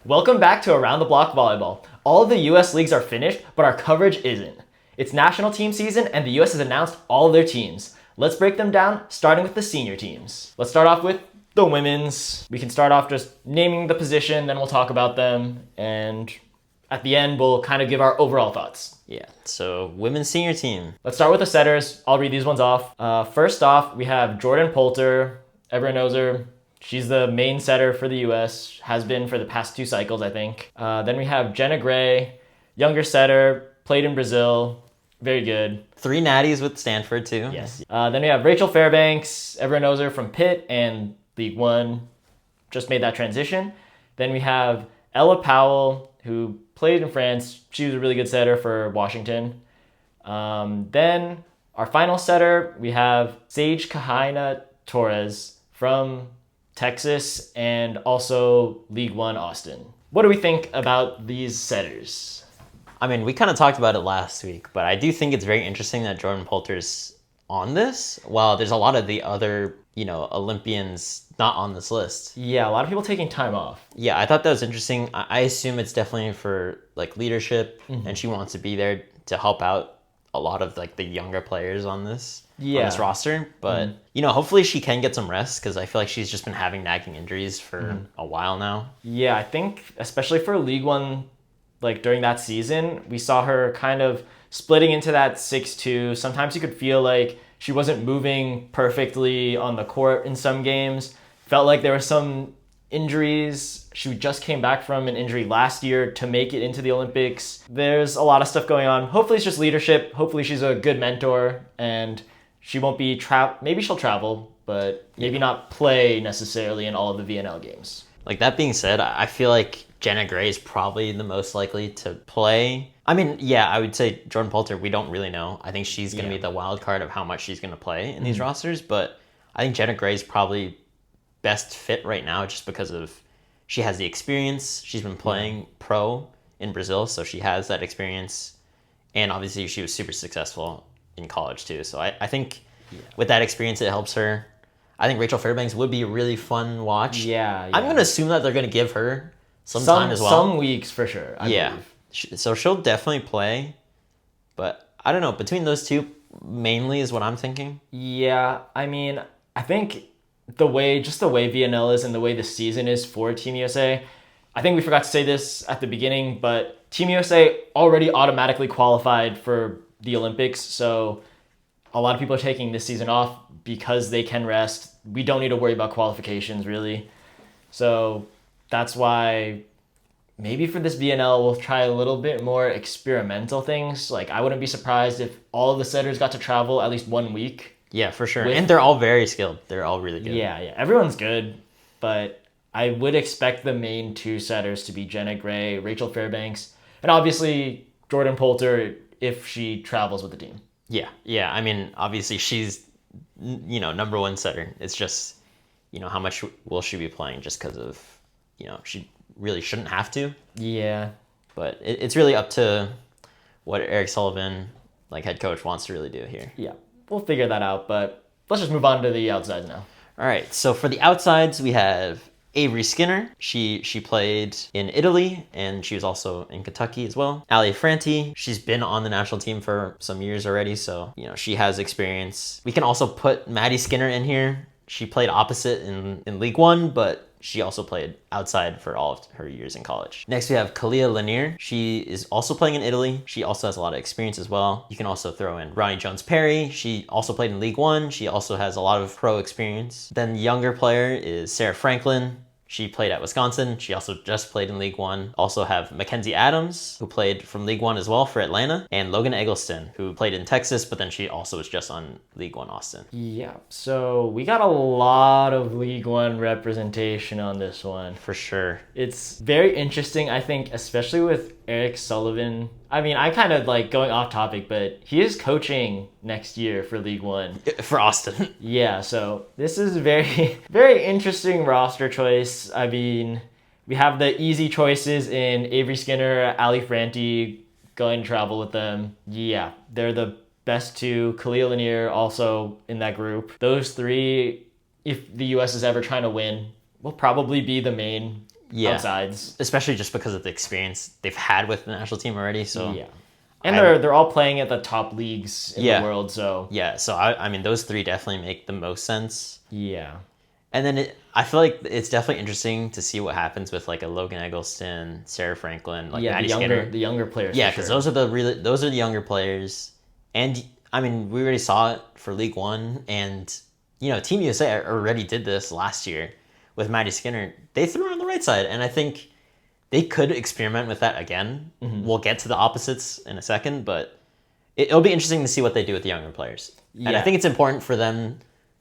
Welcome back to Around the Block Volleyball. All of the US leagues are finished, but our coverage isn't. It's national team season and the US has announced all of their teams. Let's break them down, starting with the senior teams. Let's start off with the women's. We can start off just naming the position, then we'll talk about them, and at the end, we'll kind of give our overall thoughts. Yeah, so women's senior team. Let's start with the setters. I'll read these ones off. First off, we have Jordan Poulter. Everyone knows her. She's the main setter for the US, has been for the past 2 cycles, I think. Then we have Jenna Gray, younger setter, played in Brazil, very good. 3 natties with Stanford too. Yes. Then we have Rachel Fairbanks. Everyone knows her from Pitt and League One, just made that transition. Then we have Ella Powell, who played in France. She was a really good setter for Washington. Then our final setter, we have Sage Kahaina Torres from Texas and also League One Austin. What do we think about these setters? I mean, we kind of talked about it last week, but I do think it's very interesting that Jordan Poulter's on this, while there's a lot of the other, Olympians not on this list. Yeah, a lot of people taking time off. Yeah, I thought that was interesting. I assume it's definitely for leadership, and she wants to be there to help out a lot of the younger players on this roster. But hopefully she can get some rest, because I feel like she's just been having nagging injuries for a while now. Yeah, I think especially for League One, during that season, we saw her kind of splitting into that 6-2. Sometimes you could feel like she wasn't moving perfectly on the court in some games. Felt like there were some injuries. She just came back from an injury last year to make it into the Olympics. There's a lot of stuff going on. Hopefully it's just leadership. Hopefully she's a good mentor and she won't be maybe she'll travel, but maybe not play necessarily in all of the VNL games. That being said, I feel like Jenna Gray is probably the most likely to play. I mean, yeah, I would say Jordan Poulter, we don't really know. I think she's going to be the wild card of how much she's going to play in these rosters, but I think Jenna Gray is probably best fit right now just because she has the experience. She's been playing pro in Brazil, so she has that experience. And obviously she was super successful in college too. So I think with that experience, it helps her. I think Rachel Fairbanks would be a really fun watch. Yeah. I'm going to assume that they're going to give her some time as well. Some weeks for sure, I believe. So she'll definitely play. But I don't know. Between those two, mainly is what I'm thinking. Yeah, I mean, I think the way VNL is and the way the season is for Team USA, I think we forgot to say this at the beginning, but Team USA already automatically qualified for the Olympics. So a lot of people are taking this season off because they can rest. We don't need to worry about qualifications, really. So that's why maybe for this VNL, we'll try a little bit more experimental things. I wouldn't be surprised if all of the setters got to travel at least 1 week. Yeah, for sure. And they're all very skilled. They're all really good. Yeah. Everyone's good, but I would expect the main 2 setters to be Jenna Gray, Rachel Fairbanks, and obviously Jordan Poulter if she travels with the team. Yeah. I mean, obviously she's, number 1 setter. It's just, how much will she be playing just because of, she really shouldn't have to. Yeah. But it's really up to what Eric Sullivan, head coach, wants to really do here. Yeah. We'll figure that out, but let's just move on to the outsides now. All right, so for the outsides, we have Avery Skinner. She played in Italy, and she was also in Kentucky as well. Ali Franti, she's been on the national team for some years already, so, she has experience. We can also put Maddie Skinner in here. She played opposite in League One, but she also played outside for all of her years in college. Next, we have Kalia Lanier. She is also playing in Italy. She also has a lot of experience as well. You can also throw in Ronnie Jones-Perry. She also played in League One. She also has a lot of pro experience. Then the younger player is Sarah Franklin. She played at Wisconsin. She also just played in League One. Also have Mackenzie Adams, who played from League One as well for Atlanta, and Logan Eggleston, who played in Texas, but then she also was just on League One Austin. Yeah, so we got a lot of League One representation on this one. For sure. It's very interesting, I think, especially with Eric Sullivan. I mean, I kind of going off topic, but he is coaching next year for League One. For Austin. Yeah, so this is very, very interesting roster choice. I mean, we have the easy choices in Avery Skinner, Ali Franti, going to travel with them. Yeah, they're the best 2. Kalia Lanier also in that group. Those 3, if the U.S. is ever trying to win, will probably be the main outsides. Especially just because of the experience they've had with the national team already. So Yeah. And they're all playing at the top leagues in the world, so... Yeah, so I mean, those three definitely make the most sense. Yeah. And then I feel like it's definitely interesting to see what happens with like a Logan Eggleston, Sarah Franklin, like Maddie Skinner. The younger players. Yeah, because those are the younger players. And I mean, we already saw it for League One, and you know, Team USA already did this last year with Maddie Skinner. They threw her on the right side, and I think they could experiment with that again. We'll get to the opposites in a second, but it'll be interesting to see what they do with the younger players. Yeah. And I think it's important for them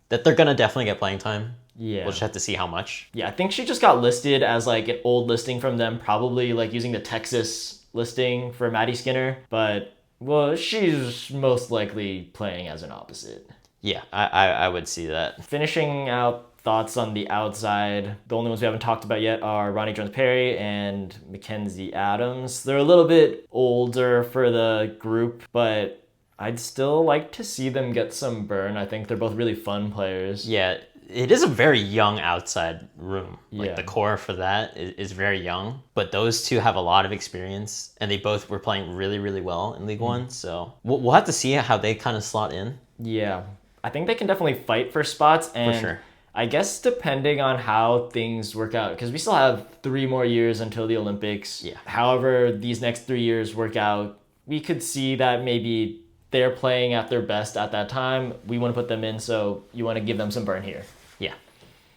that they're going to definitely get playing time. Yeah. We'll just have to see how much. Yeah, I think she just got listed as like an old listing from them, probably like using the Texas listing for Maddie Skinner. But, well, she's most likely playing as an opposite. Yeah, I would see that. Finishing out thoughts on the outside, the only ones we haven't talked about yet are Ronnie Jones-Perry and Mackenzie Adams. They're a little bit older for the group, but I'd still like to see them get some burn. I think they're both really fun players. Yeah, it is a very young outside room. Like the core for that is very young, but those two have a lot of experience, and they both were playing really, really well in League One. So we'll have to see how they kind of slot in. Yeah, I think they can definitely fight for spots, and for sure. I guess depending on how things work out, because we still have 3 more years until the Olympics. Yeah. However these next 3 years work out, we could see that maybe they're playing at their best at that time. We want to put them in, so you want to give them some burn here. Yeah.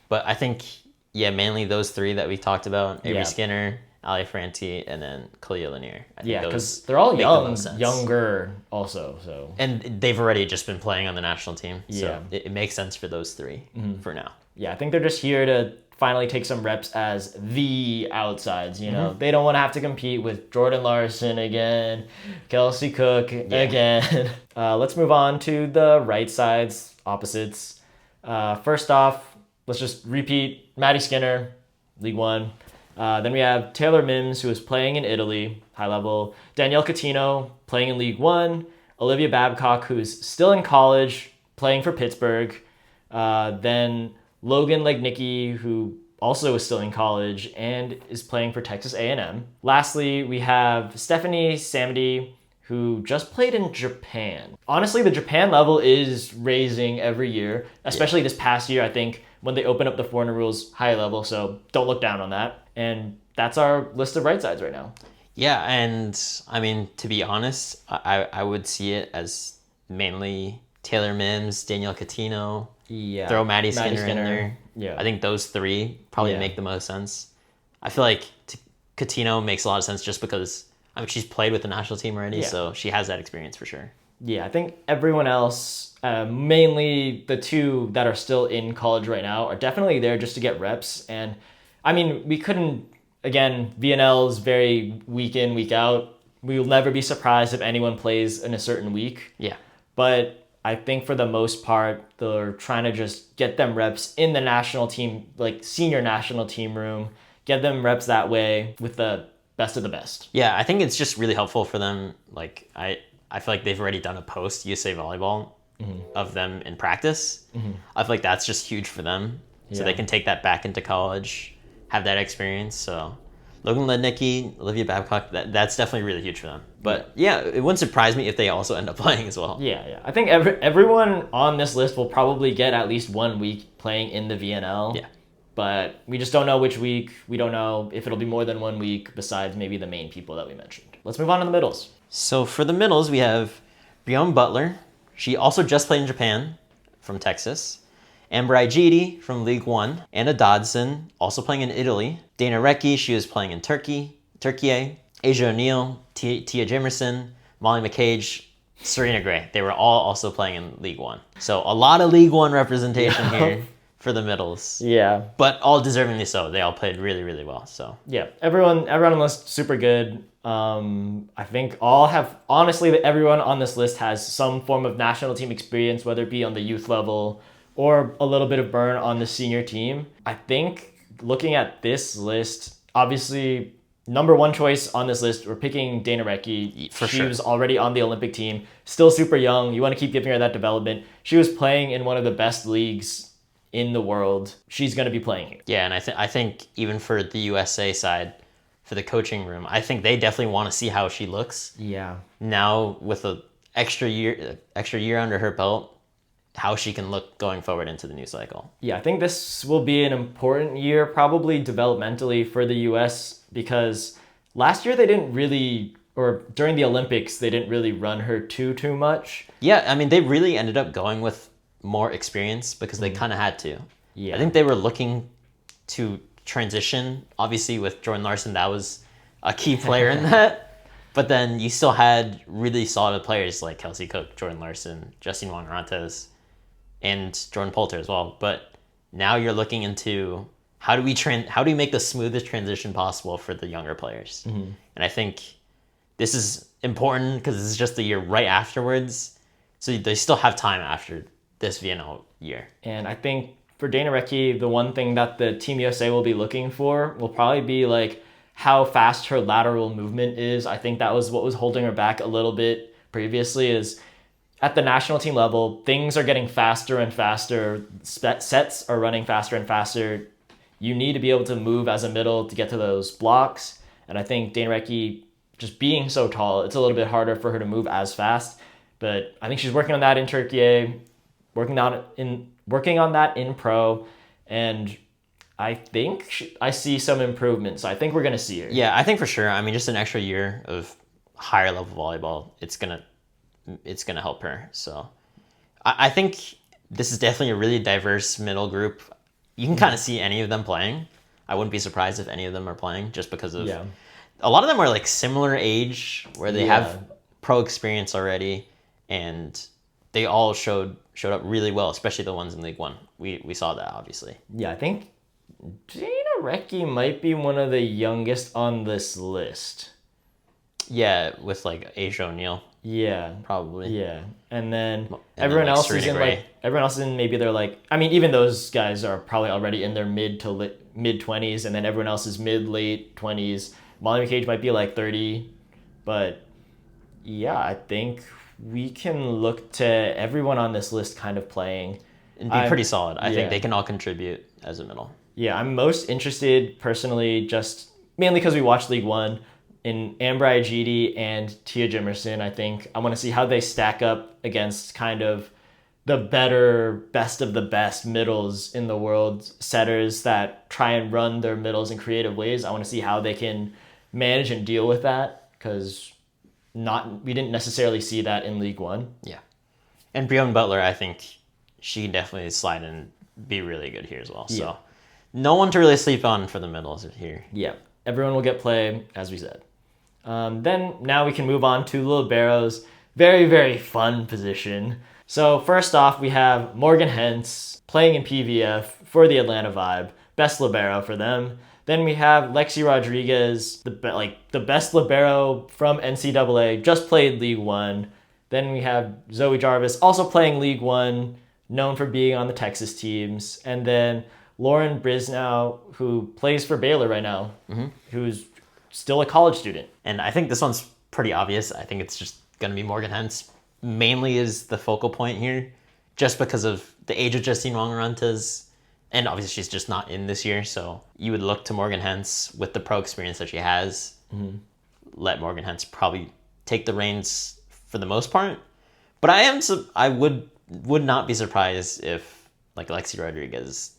But I think, mainly those three that we talked about, Avery Skinner, Ali Franti, and then Kalia Lanier. Yeah, because they're all young, younger also. So and they've already just been playing on the national team. So it makes sense for those three for now. Yeah, I think they're just here to finally take some reps as the outsides, you know. They don't want to have to compete with Jordan Larson again, Kelsey Cook again. Let's move on to the right sides, opposites. First off, let's just repeat Maddie Skinner, League One. Then we have Taylor Mims, who is playing in Italy, high level. Danielle Catino, playing in League One. Olivia Babcock, who's still in college, playing for Pittsburgh. Then Logan Legnicki, who also is still in college and is playing for Texas A&M. Lastly, we have Stephanie Samedi, who just played in Japan. Honestly, the Japan level is raising every year, especially this past year, I think, when they open up the foreigner rules high level, so don't look down on that. And that's our list of right sides right now. Yeah, and I mean, to be honest, I would see it as mainly Taylor Mims, Danielle Catino, throw Maddie Skinner in there. Yeah. I think those three probably make the most sense. I feel like Catino makes a lot of sense just because, I mean, she's played with the national team already, so she has that experience for sure. Yeah, I think everyone else, mainly the two that are still in college right now, are definitely there just to get reps. And I mean, we couldn't, again, VNL is very week in, week out. We will never be surprised if anyone plays in a certain week. Yeah. But I think for the most part, they're trying to just get them reps in the national team, like senior national team room, get them reps that way with the best of the best. Yeah, I think it's just really helpful for them. Like, I feel like they've already done a post USA Volleyball of them in practice. I feel like that's just huge for them. So they can take that back into college, have that experience. So Logan Lednicki, Olivia Babcock, that's definitely really huge for them. But yeah, it wouldn't surprise me if they also end up playing as well. Yeah. I think everyone on this list will probably get at least 1 week playing in the VNL. Yeah. But we just don't know which week. We don't know if it'll be more than 1 week besides maybe the main people that we mentioned. Let's move on to the middles. So for the middles, we have Breon Butler. She also just played in Japan from Texas. Amber Igidi from League One. Anna Dodson, also playing in Italy. Dana Recchi, she was playing in Turkey. Asia O'Neill, Tia Jimerson, Molly McCage, Serena Gray. They were all also playing in League One. So a lot of League One representation here for the middles. Yeah. But all deservingly so. They all played really, really well. So yeah, everyone on the list super good. I think everyone on this list has some form of national team experience, whether it be on the youth level or a little bit of burn on the senior team. I think looking at this list, obviously number one choice on this list, we're picking Dana Recchi. She was already on the Olympic team, still super young. You want to keep giving her that development. She was playing in one of the best leagues in the world, she's going to be playing here. Yeah, and I think even for the USA side, for the coaching room, I think they definitely want to see how she looks. Yeah. Now with a extra year under her belt, how she can look going forward into the new cycle. Yeah, I think this will be an important year, probably developmentally for the US, because last year they didn't really, or during the Olympics, they didn't really run her too much. Yeah, I mean, they really ended up going with more experience because they kind of had to. Yeah. I think they were looking to transition. Obviously, with Jordan Larson, that was a key player in that. But then you still had really solid players like Kelsey Cook, Jordan Larson, Justine Wong-Orantes, and Jordan Poulter as well. But now you're looking into how do we make the smoothest transition possible for the younger players. And I think this is important because this is just the year right afterwards. So they still have time after this VNL year. And I think for Dana Recchi, the one thing that the Team USA will be looking for will probably be like how fast her lateral movement is. I think that was what was holding her back a little bit previously, is at the national team level, things are getting faster and faster. Sets are running faster and faster. You need to be able to move as a middle to get to those blocks. And I think Dana Recchi, just being so tall, it's a little bit harder for her to move as fast. But I think she's working on that in Turkey, working on that in pro, and I think I see some improvement. So I think we're gonna see her. Yeah, I think for sure. I mean, just an extra year of higher level volleyball, it's gonna help her. So I think this is definitely a really diverse middle group. You can kind of see any of them playing. I wouldn't be surprised if any of them are playing, just because of a lot of them are like similar age, where they have pro experience already, and they all showed up really well, especially the ones in League One. We saw that, obviously. Yeah, I think Dana Recchi might be one of the youngest on this list. Yeah, with like Asia O'Neal. Yeah, probably. Yeah, and then everyone else is in maybe they're like, I mean, even those guys are probably already in their mid 20s, and then everyone else is late 20s. Molly McCage might be like 30, but yeah, I think we can look to everyone on this list kind of playing and be pretty solid. I think they can all contribute as a middle. Yeah, I'm most interested personally, just mainly because we watched League One, in Amber Ajiti and Tia Jimerson. I think I want to see how they stack up against kind of the best of the best middles in the world, setters that try and run their middles in creative ways. I want to see how they can manage and deal with that, because we didn't necessarily see that in League One. Yeah. And Breonna Butler, I think she can definitely slide and be really good here as well. So no one to really sleep on for the middles here. Yeah. Everyone will get play, as we said. Then now we can move on to Libero's very, very fun position. So first off, we have Morgan Hentz playing in PVF for the Atlanta Vibe. Best libero for them. Then we have Lexi Rodriguez, the best libero from NCAA, just played League One. Then we have Zoe Jarvis, also playing League One, known for being on the Texas teams. And then Lauren Brisnow, who plays for Baylor right now, who's still a college student. And I think this one's pretty obvious. I think it's just going to be Morgan Hentz mainly is the focal point here, just because of the age of Justine Wong-Orantes. And obviously she's just not in this year, so you would look to Morgan Hentz with the pro experience that she has. Let Morgan Hentz probably take the reins for the most part. But I would not be surprised if like Lexi Rodriguez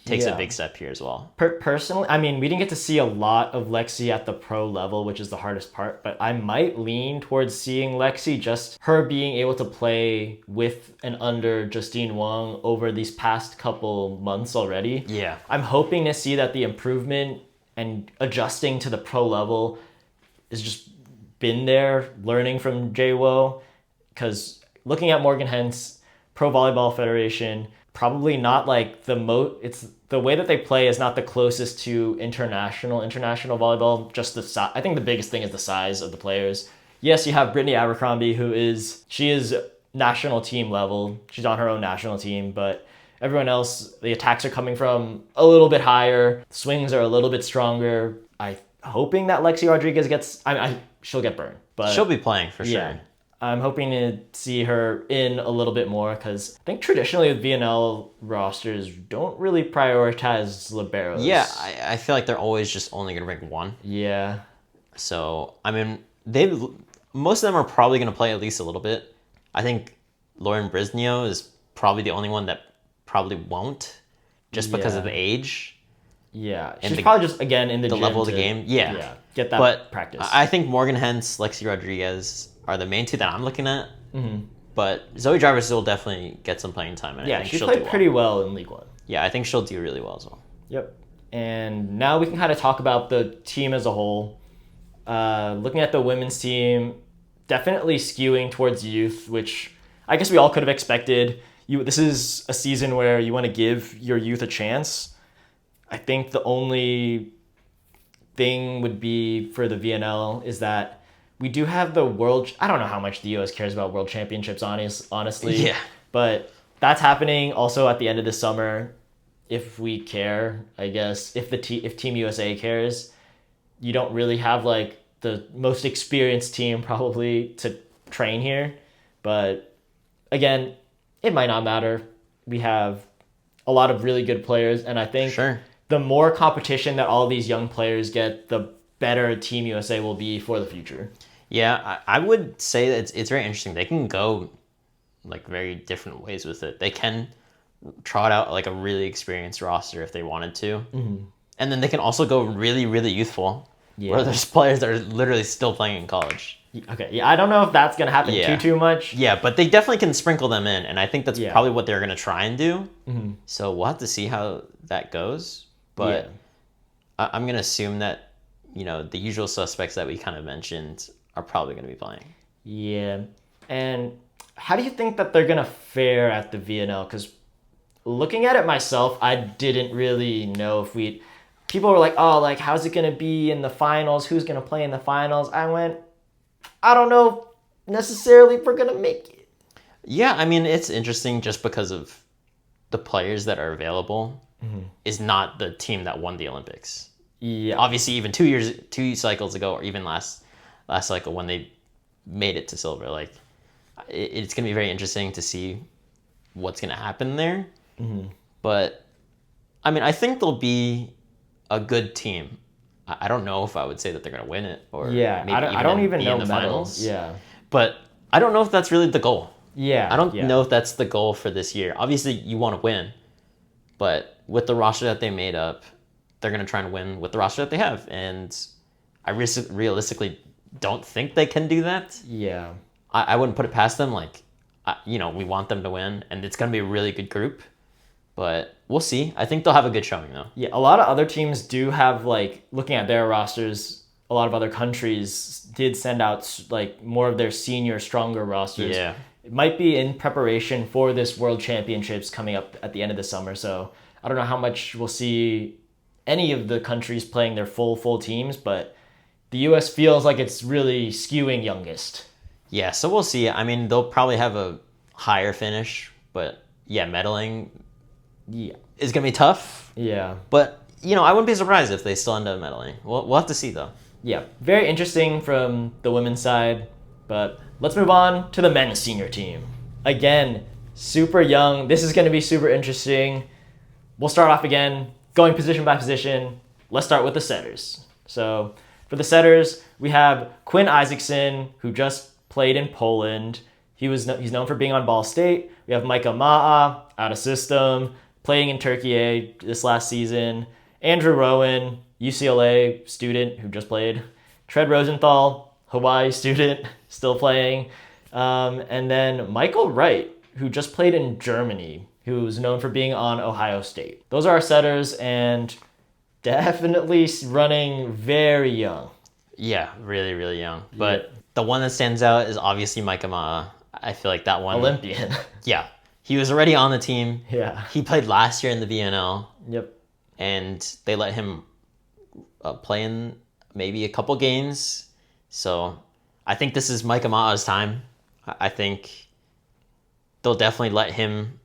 takes a big step here as well. Personally, I mean, we didn't get to see a lot of Lexi at the pro level, which is the hardest part, but I might lean towards seeing Lexi, just her being able to play with and under Justine Wong over these past couple months already. Yeah. I'm hoping to see that the improvement and adjusting to the pro level is just been there, learning from JWO, because looking at Morgan Hentz, Pro Volleyball Federation, probably not like it's the way that they play is not the closest to international volleyball. Just the size. I think the biggest thing is the size of the players. Yes, you have Brittany Abercrombie, she is national team level. She's on her own national team, but everyone else, the attacks are coming from a little bit higher. Swings are a little bit stronger. I'm hoping that Lexi Rodriguez she'll get burned, but she'll be playing for sure. I'm hoping to see her in a little bit more because I think traditionally with VNL rosters don't really prioritize liberos. Yeah, I feel like they're always just only going to bring one. Yeah. So, I mean, most of them are probably going to play at least a little bit. I think Lauren Brisnio is probably the only one that probably won't, just because of the age. Yeah, and she's probably just, again, in the gym level of the game. Yeah. Get that practice. I think Morgan Hens, Lexi Rodriguez are the main two that I'm looking at. Mm-hmm. But Zoe Jarvis will definitely get some playing time. And I think she played pretty well in League One. Yeah, I think she'll do really well as well. Yep. And now we can kind of talk about the team as a whole. Looking at the women's team, definitely skewing towards youth, which I guess we all could have expected. This is a season where you want to give your youth a chance. I think the only thing would be for the VNL is that we do have the world. I don't know how much the US cares about world championships, honestly. Yeah. But that's happening also at the end of the summer. If we care, I guess, if Team USA cares, you don't really have like the most experienced team probably to train here. But again, it might not matter. We have a lot of really good players, and I think the more competition that all these young players get, the better Team USA will be for the future. Yeah, I would say that it's very interesting. They can go like very different ways with it. They can trot out like a really experienced roster if they wanted to. Mm-hmm. And then they can also go really, really youthful, where there's players that are literally still playing in college. Okay, yeah, I don't know if that's going to happen too much. Yeah, but they definitely can sprinkle them in, and I think that's probably what they're going to try and do. Mm-hmm. So we'll have to see how that goes. But I'm going to assume that, the usual suspects that we kind of mentioned are probably going to be playing. Yeah. And how do you think that they're going to fare at the VNL? Because looking at it myself, I didn't really know if we'd... People were like, oh, like, how's it going to be in the finals? Who's going to play in the finals? I went, I don't know necessarily if we're going to make it. Yeah, I mean, it's interesting just because of the players that are available is not the team that won the Olympics. Yeah. Obviously, even 2 cycles ago, or even last cycle when they made it to silver, like, it's going to be very interesting to see what's going to happen there. Mm-hmm. But, I mean, I think they'll be a good team. I don't know if I would say that they're going to win it, or maybe I don't even know in the finals. Yeah, but I don't know if that's really the goal. Yeah, I don't know if that's the goal for this year. Obviously, you want to win, but with the roster that they made up, they're going to try and win with the roster that they have, and I realistically don't think they can do that. Yeah, I wouldn't put it past them. Like, we want them to win, and it's going to be a really good group. But we'll see. I think they'll have a good showing, though. Yeah, a lot of other teams do have, like, looking at their rosters, a lot of other countries did send out, like, more of their senior, stronger rosters. Yeah. It might be in preparation for this World Championships coming up at the end of the summer. So I don't know how much we'll see any of the countries playing their full teams, but the U.S. feels like it's really skewing youngest. Yeah, so we'll see. I mean, they'll probably have a higher finish, but, yeah, medaling... Yeah, it's going to be tough. Yeah. But, I wouldn't be surprised if they still end up medaling. We'll have to see, though. Yeah, very interesting from the women's side. But let's move on to the men's senior team. Again, super young. This is going to be super interesting. We'll start off again, going position by position. Let's start with the setters. So for the setters, we have Quinn Isaacson, who just played in Poland. He's known for being on Ball State. We have Micah Ma'a, out of system, playing in Turkey this last season. Andrew Rowan, UCLA student who just played. Tread Rosenthal, Hawaii student, still playing. And then Michael Wright, who just played in Germany, who's known for being on Ohio State. Those are our setters, and definitely running very young. Yeah, really, really young. But the one that stands out is obviously Micah Ma'a. I feel like that one... Olympian. Yeah. He was already on the team. Yeah. He played last year in the VNL. Yep. And they let him play in maybe a couple games. So I think this is Micah Ma'a's time. I think they'll definitely let him,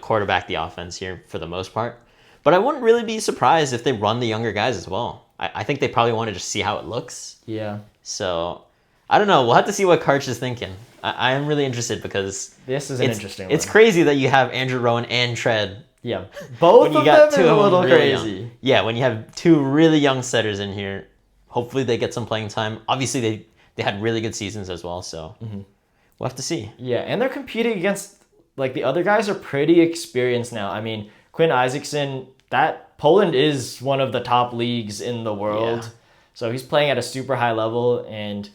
quarterback the offense here for the most part. But I wouldn't really be surprised if they run the younger guys as well. I think they probably want to just see how it looks. Yeah. So I don't know. We'll have to see what Karch is thinking. I am really interested because This is an interesting one. It's crazy that you have Andrew Rowan and Tread. Yeah, both When of you got them two is a of them little really crazy. young. Yeah, when you have two really young setters in here, hopefully they get some playing time. Obviously, they had really good seasons as well, so we'll have to see. Yeah, and they're competing against, like, the other guys are pretty experienced now. I mean, Quinn Isaacson, that Poland is one of the top leagues in the world. Yeah. So he's playing at a super high level, and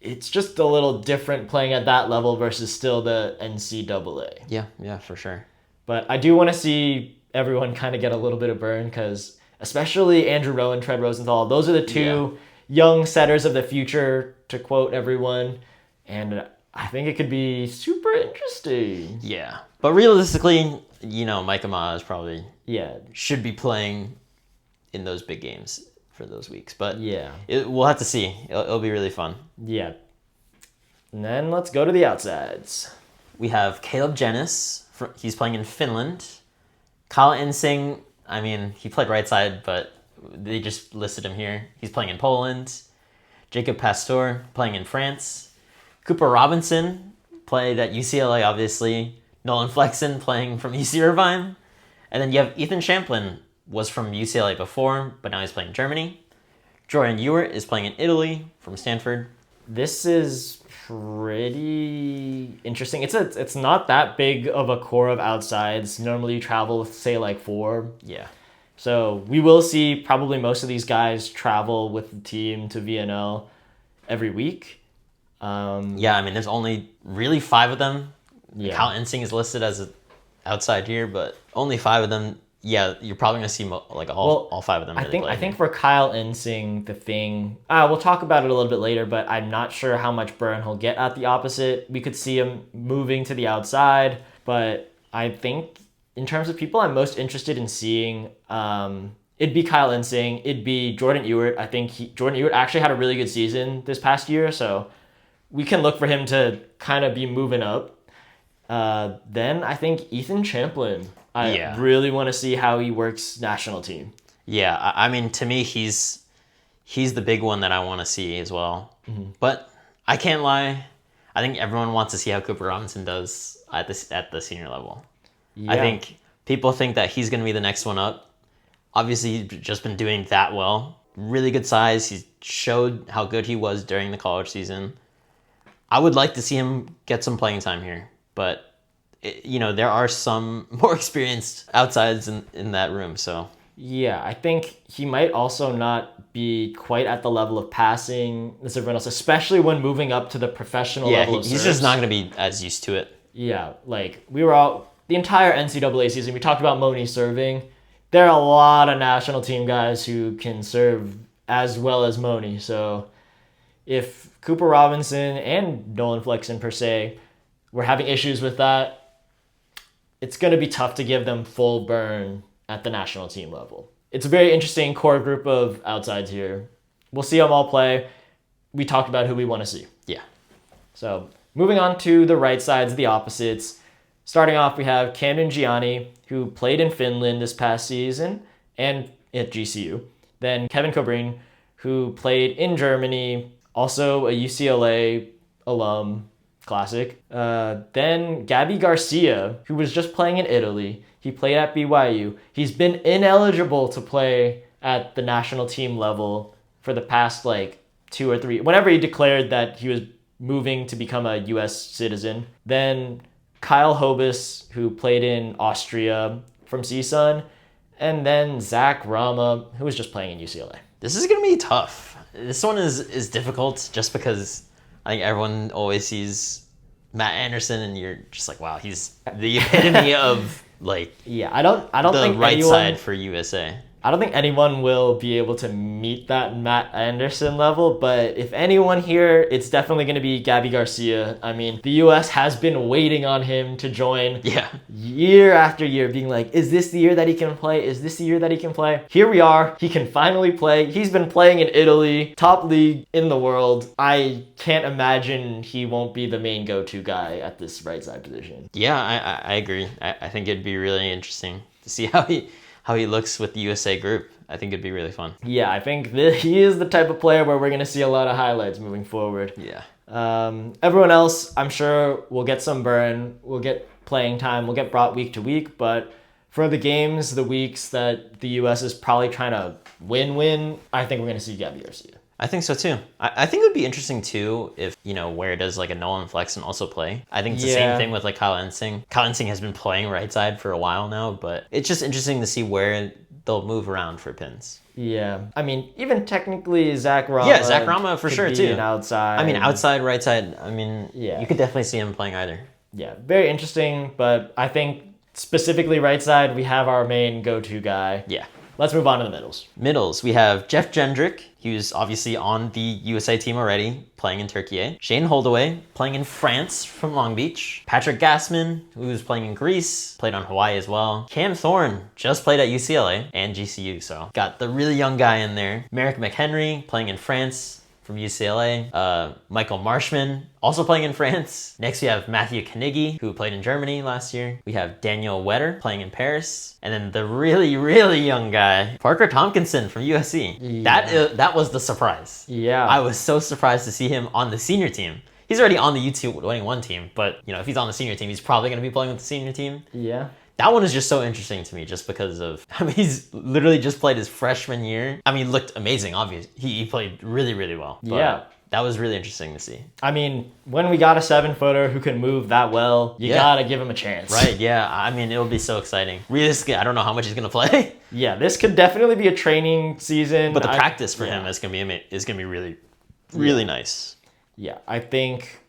it's just a little different playing at that level versus still the NCAA. Yeah, for sure. But I do want to see everyone kind of get a little bit of burn because especially Andrew Rowe and Tread Rosenthal, those are the two young setters of the future, to quote everyone. And I think it could be super interesting. Yeah. But realistically, Mike Amaz probably Yeah. should be playing in those big games for those weeks. But Yeah. we'll have to see. It'll be really fun. Yeah. And then let's go to the outsides. We have Caleb Jenis. He's playing in Finland. Kyle Insing, I mean, he played right side, but they just listed him here. He's playing in Poland. Jacob Pastor playing in France. Cooper Robinson played at UCLA, obviously. Nolan Flexen playing from UC Irvine. And then you have Ethan Champlin, was from UCLA before, but now he's playing in Germany. Jordan Ewart is playing in Italy from Stanford. This is pretty interesting. It's not that big of a core of outsides. Normally you travel with, say, like 4. Yeah. So we will see probably most of these guys travel with the team to VNL every week. Yeah, I mean, there's only really 5 of them. Yeah. Kyle Insing is listed as an outside here, but only 5 of them. Yeah, you're probably going to see all 5 of them. Really I think for Kyle Insing, the thing, we'll talk about it a little bit later, but I'm not sure how much burn he'll get at the opposite. We could see him moving to the outside, but I think in terms of people I'm most interested in seeing, it'd be Kyle Insing, it'd be Jordan Ewart. I think Jordan Ewart actually had a really good season this past year, so we can look for him to kind of be moving up. Then I think Ethan Champlin. I really want to see how he works national team. Yeah, I mean, to me, he's the big one that I want to see as well. Mm-hmm. But I can't lie. I think everyone wants to see how Cooper Robinson does at the senior level. Yeah. I think people think that he's going to be the next one up. Obviously, he's just been doing that well. Really good size. He showed how good he was during the college season. I would like to see him get some playing time here, but there are some more experienced outsides in that room, so. Yeah, I think he might also not be quite at the level of passing as everyone else, especially when moving up to the professional level of he's serves. just not going to be as used to it. Yeah, like we were all, the entire NCAA season, we talked about Moni serving. There are a lot of national team guys who can serve as well as Moni, so if Cooper Robinson and Nolan Flexen per se were having issues with that, it's going to be tough to give them full burn at the national team level. It's a very interesting core group of outsides here. We'll see them all play. We talked about who we want to see. Yeah. So moving on to the right sides, the opposites. Starting off, we have Camden Gianni, who played in Finland this past season and at GCU. Then Kevin Cobrine, who played in Germany, also a UCLA alum. Classic. Then Gabby Garcia, who was just playing in Italy. He played at BYU. He's been ineligible to play at the national team level for the past 2 or 3, whenever he declared that he was moving to become a U.S. citizen. Then Kyle Hobus, who played in Austria from CSUN. And then Zach Rama, who was just playing in UCLA. This is going to be tough. This one is difficult just because I think everyone always sees Matt Anderson, and you're just like, wow, he's the epitome of I don't think right anyone, side for USA. I don't think anyone will be able to meet that Matt Anderson level, but if anyone here, it's definitely going to be Gabby Garcia. I mean, the U.S. has been waiting on him to join year after year, being like, is this the year that he can play? Is this the year that he can play? Here we are. He can finally play. He's been playing in Italy, top league in the world. I can't imagine he won't be the main go-to guy at this right side position. Yeah, I agree. I think it'd be really interesting to see how he looks with the USA group. I think it'd be really fun. Yeah, I think he is the type of player where we're going to see a lot of highlights moving forward. Yeah. Everyone else, I'm sure, will get some burn. We'll get playing time. We'll get brought week to week. But for the games, the weeks that the U.S. is probably trying to win, I think we're going to see Gabby Garcia. I think so too. I think it would be interesting too if, Ware does like a no-one flex and also play. I think it's the same thing with like Kyle Ensing. Kyle Ensing has been playing right side for a while now, but it's just interesting to see where they'll move around for pins. Yeah. I mean, even technically Zach Rama. Yeah, Zach Rama for could sure be too. An outside. I mean, outside, right side. I mean, Yeah. you could definitely see him playing either. Yeah, very interesting, but I think specifically right side, we have our main go-to guy. Yeah. Let's move on to the middles. Middles, we have Jeff Jendrick, who's obviously on the USA team already, playing in Turkey. Shane Holdaway, playing in France from Long Beach. Patrick Gassman, who's playing in Greece, played on Hawaii as well. Cam Thorne, just played at UCLA and GCU, so got the really young guy in there. Merrick McHenry, playing in France from UCLA. Michael Marshman, also playing in France. Next, we have Matthew Knigge, who played in Germany last year. We have Daniel Wetter playing in Paris. And then the really, really young guy, Parker Tompkinson from USC. Yeah. That was the surprise. Yeah. I was so surprised to see him on the senior team. He's already on the U21 team, but if he's on the senior team, he's probably going to be playing with the senior team. Yeah. That one is just so interesting to me just because of, he's literally just played his freshman year. He looked amazing, obviously. He played really, really well. But yeah. That was really interesting to see. I mean, when we got a 7-footer who can move that well, you gotta give him a chance. Right, yeah. It'll be so exciting. Realistically, I don't know how much he's going to play. Yeah, this could definitely be a training season. But the practice for him is going to be really, really nice. Yeah, I think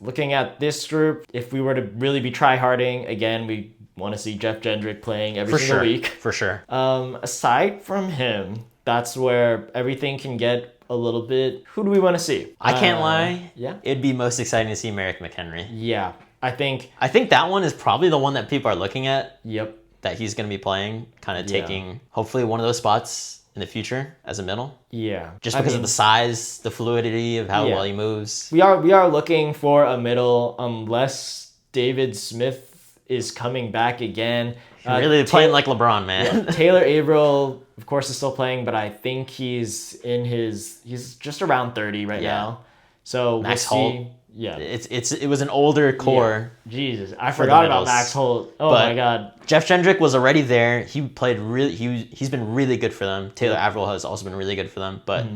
looking at this group, if we were to really be try-harding, again, we want to see Jeff Jendrick playing every single week. For sure. Aside from him, that's where everything can get a little bit. Who do we want to see? I can't lie. Yeah. It'd be most exciting to see Merrick McHenry. Yeah. I think that one is probably the one that people are looking at. Yep. That he's going to be playing, kind of taking hopefully one of those spots in the future as a middle. Yeah. Just because of the size, the fluidity of how well he moves. We are looking for a middle unless David Smith is coming back again. Really playing like LeBron, man. Yeah, Taylor Averill, of course, is still playing, but I think he's just around 30 right now. So Max we'll see. Holt. Yeah. It was an older core. Yeah. Jesus, I forgot about Max Holt. Oh my God. Jeff Jendrick was already there. He played he's been really good for them. Taylor Averill has also been really good for them. But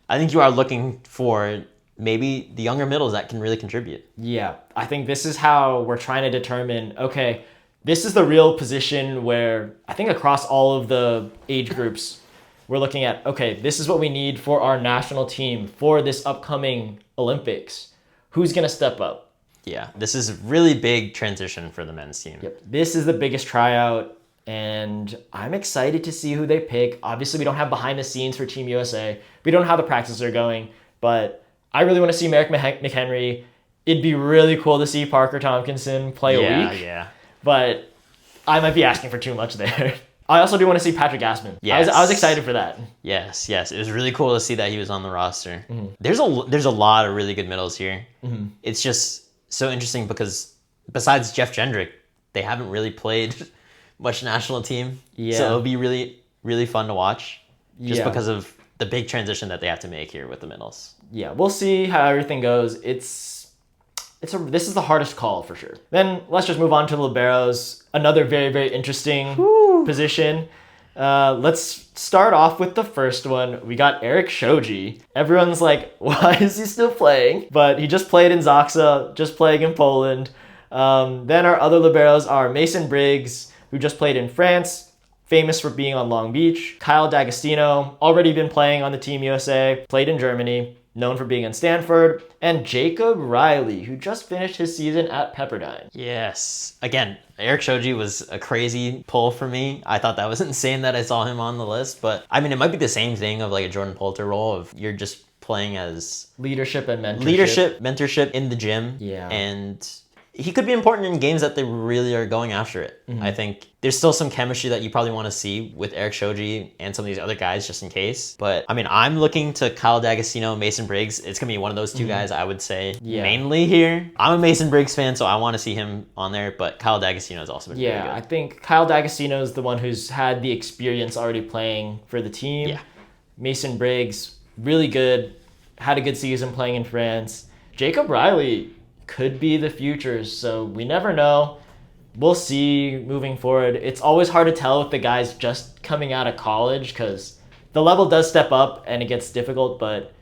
I think you are looking for maybe the younger middles that can really contribute. Yeah, I think this is how we're trying to determine, okay, this is the real position where I think across all of the age groups, we're looking at, okay, this is what we need for our national team for this upcoming Olympics. Who's going to step up? Yeah, this is a really big transition for the men's team. Yep. This is the biggest tryout, and I'm excited to see who they pick. Obviously, we don't have behind the scenes for Team USA. We don't know how the practices are going, but I really want to see Merrick McHenry. It'd be really cool to see Parker Tompkinson play a week. Yeah. But I might be asking for too much there. I also do want to see Patrick Gassman. Yes. I was excited for that. Yes. It was really cool to see that he was on the roster. Mm-hmm. There's a lot of really good middles here. Mm-hmm. It's just so interesting because besides Jeff Jendrick, they haven't really played much national team. Yeah. So it'll be really, really fun to watch just because of the big transition that they have to make here with the middles. Yeah, we'll see how everything goes. This is the hardest call for sure. Then let's just move on to the liberos. Another very, very interesting position. Let's start off with the first one. We got Eric Shoji. Everyone's like, why is he still playing? But he just played in Zaksa, just playing in Poland. Then our other liberos are Mason Briggs, who just played in France, famous for being on Long Beach. Kyle D'Agostino, already been playing on the Team USA, played in Germany, known for being in Stanford, and Jacob Riley, who just finished his season at Pepperdine. Yes. Again, Eric Shoji was a crazy pull for me. I thought that was insane that I saw him on the list, but I mean, it might be the same thing of like a Jordan Poulter role of you're just playing as leadership and mentorship. Mentorship in the gym. Yeah. And he could be important in games that they really are going after it. Mm-hmm. I think there's still some chemistry that you probably want to see with Eric Shoji and some of these other guys just in case. But I mean, I'm looking to Kyle D'Agostino, Mason Briggs. It's going to be one of those two guys, I would say, mainly here. I'm a Mason Briggs fan, so I want to see him on there. But Kyle D'Agostino has also been really good. I think Kyle D'Agostino is the one who's had the experience already playing for the team. Yeah. Mason Briggs, really good, had a good season playing in France. Jacob Riley could be the future, so we never know. We'll see moving forward. It's always hard to tell with the guys just coming out of college because the level does step up and it gets difficult, but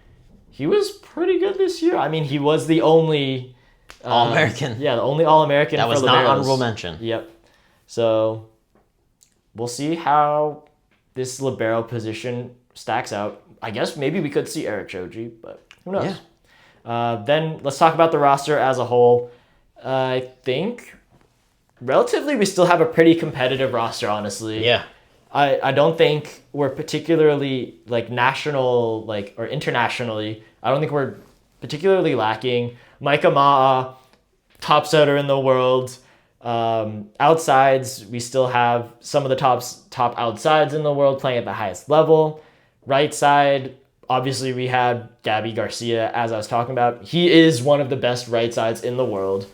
he was pretty good this year. I mean, he was the only All-American. Yeah, the only All-American That was for not liberos. honorable mention. Yep. So we'll see how this libero position stacks out. I guess maybe we could see Eric Choji, but who knows? Yeah. Then let's talk about the roster as a whole. I think relatively we still have a pretty competitive roster, honestly. Yeah. I don't think we're particularly like national or internationally. I don't think we're particularly lacking. Micah Ma'a, top setter in the world. Outsides, we still have some of the top outsides in the world playing at the highest level. Right side, obviously we had Gabby Garcia, as I was talking about. He is one of the best right sides in the world.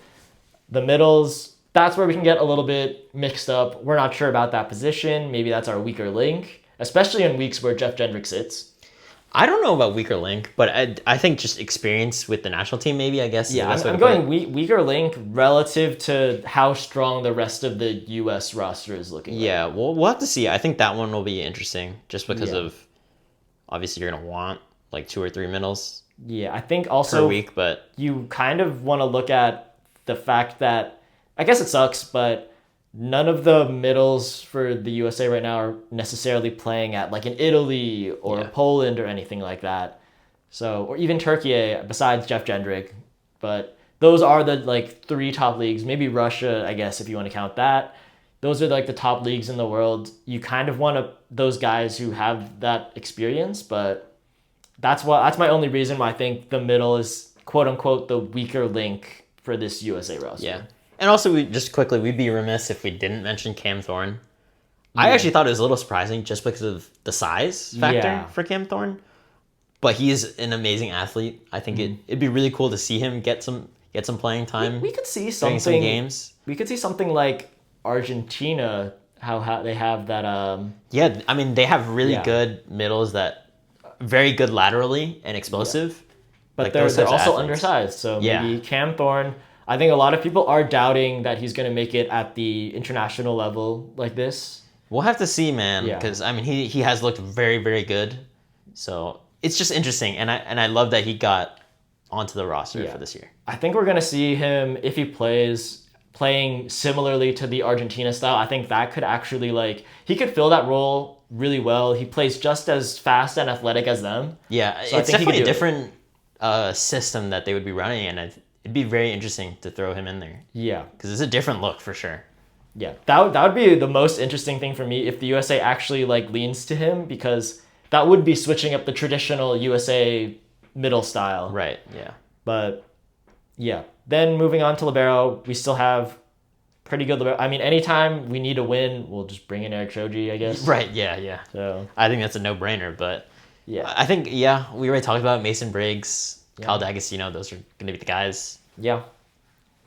The middles, that's where we can get a little bit mixed up. We're not sure about that position. Maybe that's our weaker link, especially in weeks where Jeff Jendrick sits. I don't know about weaker link, but I think just experience with the national team, maybe, I guess. Yeah, I'm going weaker link relative to how strong the rest of the U.S. roster is looking. Yeah, like. we'll have to see. I think that one will be interesting just because of, obviously, you're going to want like 2 or 3 middles Yeah, I think also per week, but you kind of want to look at the fact that, I guess it sucks, but none of the middles for the USA right now are necessarily playing at like in Italy or Poland or anything like that. So, or even Turkey besides Jeff Jendrick. But those are the like 3 top leagues. Maybe Russia, I guess, if you want to count that. Those are like the top leagues in the world. You kind of want those guys who have that experience, but that's my only reason why I think the middle is quote unquote the weaker link for this USA roster. yeah. And also, we'd be remiss if we didn't mention Cam Thorne. I actually thought it was a little surprising just because of the size factor for Cam Thorne. But he's an amazing athlete. I think it'd be really cool to see him get some playing time. We could see some games. We could see something like Argentina, how they have that. Yeah, I mean, they have really good middles that very good laterally and explosive. But they're also undersized. So maybe Cam Thorne. I think a lot of people are doubting that he's going to make it at the international level like this. We'll have to see, man, because I mean he has looked very, very good. So it's just interesting, and I love that he got onto the roster for this year. I think we're going to see him, if he playing similarly to the Argentina style. I think that could actually he could fill that role really well. He plays just as fast and athletic as them. Yeah, so it's definitely a different system that they would be running, and it'd be very interesting to throw him in there. Yeah. Because it's a different look for sure. Yeah. That would be the most interesting thing for me if the USA actually leans to him, because that would be switching up the traditional USA middle style. Right, yeah. But yeah. Then moving on to libero, we still have pretty good libero. I mean, anytime we need a win, we'll just bring in Eric Choji, I guess. Right, yeah. So I think that's a no-brainer, but I think, we already talked about Mason Briggs, Kyle D'Agostino, those are going to be the guys. Yeah,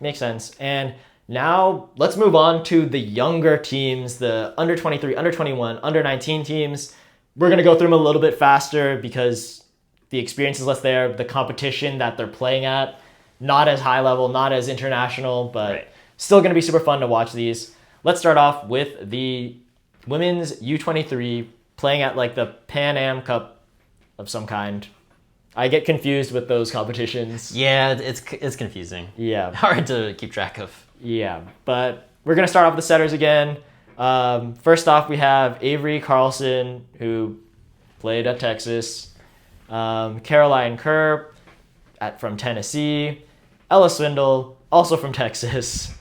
makes sense. And now let's move on to the younger teams, the under 23, under 21, under 19 teams. We're going to go through them a little bit faster because the experience is less there. The competition that they're playing at, not as high level, not as international, but still going to be super fun to watch these. Let's start off with the women's U23 playing at the Pan Am Cup of some kind. I get confused with those competitions. Yeah, it's confusing. Yeah. Hard to keep track of. Yeah, but we're going to start off with the setters again. First off, we have Avery Carlson, who played at Texas. Caroline Kerr from Tennessee. Ella Swindle, also from Texas.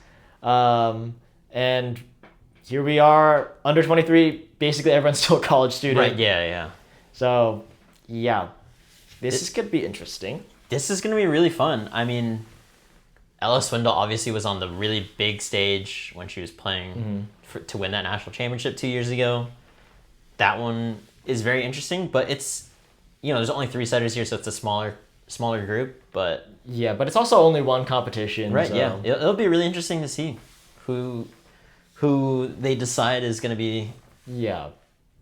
And here we are, under 23. Basically, everyone's still a college student. Right, yeah. So, yeah. This could be interesting. This is going to be really fun. I mean, Ella Swindle obviously was on the really big stage when she was playing to win that national championship 2 years ago. That one is very interesting, but it's, there's only 3 setters here, so it's a smaller group, but... Yeah, but it's also only one competition. Right, so. yeah. It'll be really interesting to see who they decide is going to be... Yeah.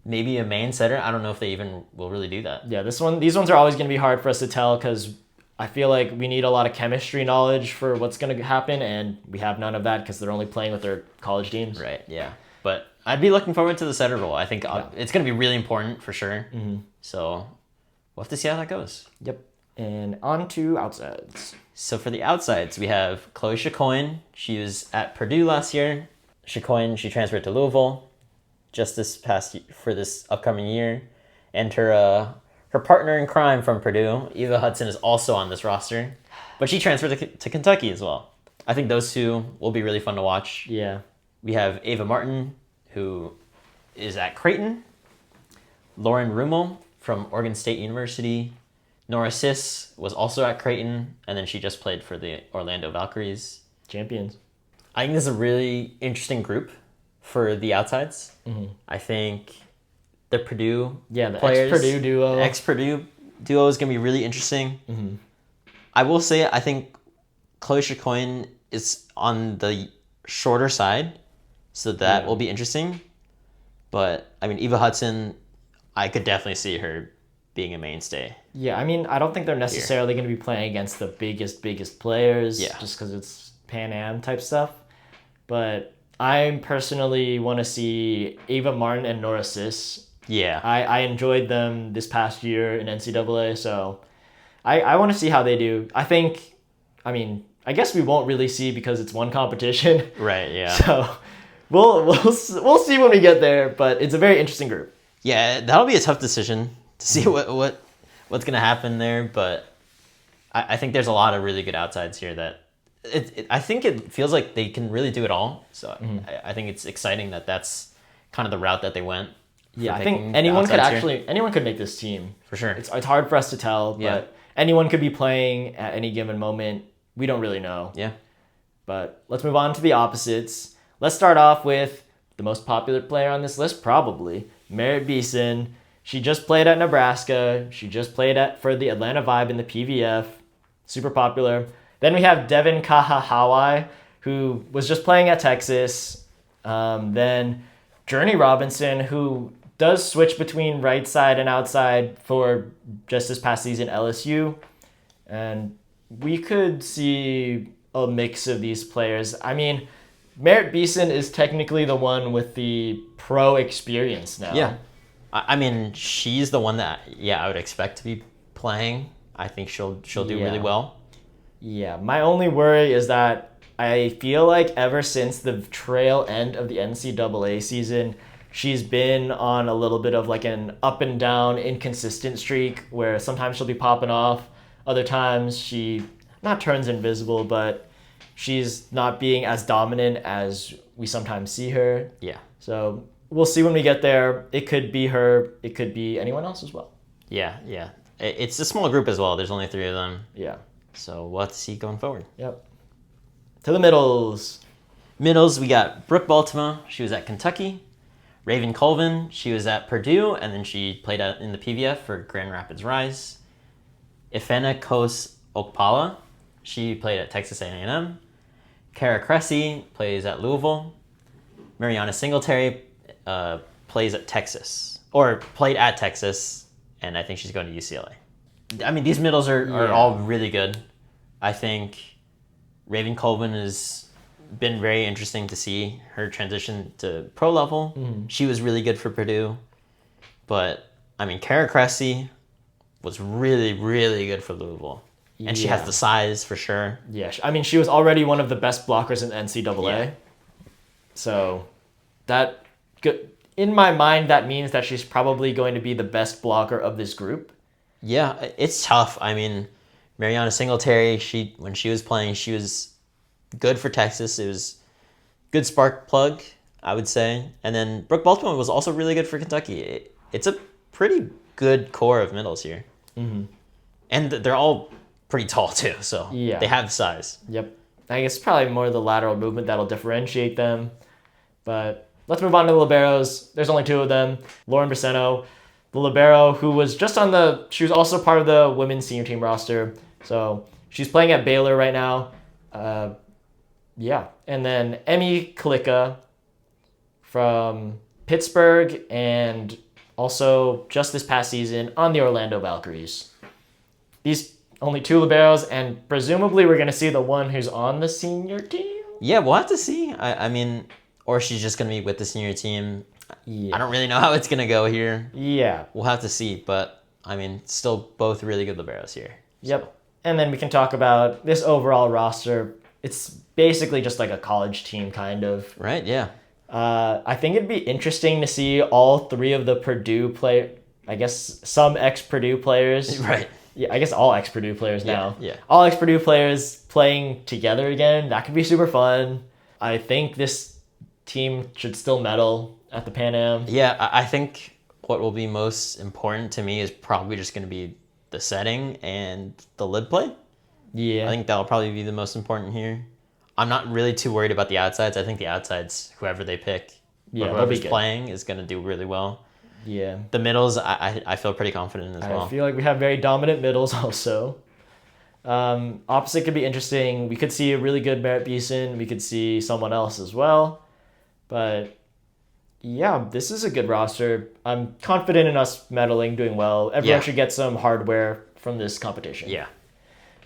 Maybe a main setter. I don't know if they even will really do that. Yeah, these ones are always going to be hard for us to tell because I feel like we need a lot of chemistry knowledge for what's going to happen, and we have none of that because they're only playing with their college teams. Right, yeah. But I'd be looking forward to the setter role. I think it's going to be really important for sure. So we'll have to see how that goes. Yep. And on to outsides. So for the outsides, we have Chloe Chicoine. She was at Purdue last year. Chicoine, she transferred to Louisville just for this upcoming year. And her partner in crime from Purdue, Eva Hudson, is also on this roster. But she transferred to Kentucky as well. I think those two will be really fun to watch. Yeah. We have Ava Martin, who is at Creighton. Lauren Rummel from Oregon State University. Nora Sis was also at Creighton, and then she just played for the Orlando Valkyries. Champions. I think this is a really interesting group for the outsides. I think the Purdue players, ex-Purdue duo is going to be really interesting. I will say I think Chloe Chicoine is on the shorter side, so that will be interesting. But, I mean, Eva Hudson, I could definitely see her being a mainstay. Yeah, I mean, I don't think they're necessarily going to be playing against the biggest players just because it's Pan Am type stuff. But I personally want to see Ava Martin and Nora Sis. Yeah. I enjoyed them this past year in NCAA, so I want to see how they do. I guess we won't really see because it's one competition. Right, yeah. So we'll see when we get there, but it's a very interesting group. Yeah, that'll be a tough decision to see what's going to happen there, but I think there's a lot of really good outsides here that I think it feels like they can really do it all. So I think it's exciting that that's kind of the route that they went. Yeah, I think anyone could make this team. For sure. It's hard for us to tell, but anyone could be playing at any given moment. We don't really know. Yeah. But let's move on to the opposites. Let's start off with the most popular player on this list, probably, Merritt Beeson. She just played at Nebraska. She just played for the Atlanta Vibe in the PVF. Super popular. Then we have Devin Kahahawai, who was just playing at Texas. Then Journey Robinson, who does switch between right side and outside for just this past season LSU. And we could see a mix of these players. I mean, Merritt Beeson is technically the one with the pro experience now. Yeah. I mean, she's the one that, I would expect to be playing. I think she'll do really well. Yeah, my only worry is that I feel like ever since the trail end of the NCAA season, she's been on a little bit of like an up and down, inconsistent streak where sometimes she'll be popping off. Other times she not turns invisible, but she's not being as dominant as we sometimes see her. Yeah. So we'll see when we get there. It could be her. It could be anyone else as well. Yeah. It's a small group as well. There's only 3 of them. Yeah. So we'll have to see going forward. Yep. To the middles. Middles, we got Brooke Baltimore. She was at Kentucky. Raven Colvin, she was at Purdue, and then she played in the PVF for Grand Rapids Rise. Ifena Kos Okpala, she played at Texas A&M. Kara Cressy plays at Louisville. Mariana Singletary plays at Texas, or played at Texas, and I think she's going to UCLA. I mean, these middles are all really good. I think Raven Colvin has been very interesting to see her transition to pro level. She was really good for Purdue. But, I mean, Kara Cressy was really, really good for Louisville. And she has the size for sure. Yeah, I mean, she was already one of the best blockers in NCAA. Yeah. So that, in my mind, that means that she's probably going to be the best blocker of this group. Yeah, it's tough. I mean, Mariana Singletary, when she was playing, she was good for Texas. It was good spark plug, I would say. And then Brooke Baltimore was also really good for Kentucky. It's a pretty good core of middles here. And they're all pretty tall too, so they have size. Yep. I guess probably more the lateral movement that'll differentiate them. But let's move on to the liberos. There's only 2 of them. Lauren Braceno, the libero, who was she was also part of the women's senior team roster. So she's playing at Baylor right now. And then Emmy Kalika from Pittsburgh, and also just this past season on the Orlando Valkyries. These only 2 liberos, and presumably we're going to see the one who's on the senior team. Yeah, we'll have to see. I mean, or she's just going to be with the senior team. Yeah. I don't really know how it's going to go here. Yeah. We'll have to see, but I mean, still both really good liberos here. Yep. So. And then we can talk about this overall roster. It's basically just like a college team, kind of. Right, yeah. I think it'd be interesting to see all 3 of the Purdue I guess some ex-Purdue players. Right. Yeah, I guess all ex-Purdue players now. Yeah. All ex-Purdue players playing together again. That could be super fun. I think this team should still medal at the Pan Am. Yeah, I think what will be most important to me is probably just going to be the setting and the lid play. Yeah. I think that'll probably be the most important here. I'm not really too worried about the outsides. I think the outsides, whoever they pick, Yeah, they'll whoever's be good. playing is going to do really well. Yeah. The middles, I feel pretty confident as well. I feel like we have very dominant middles also. Opposite could be interesting. We could see a really good Merritt Beeson. We could see someone else as well. But yeah, this is a good roster. I'm confident in us medaling, doing well. Everyone should get some hardware from this competition. Yeah.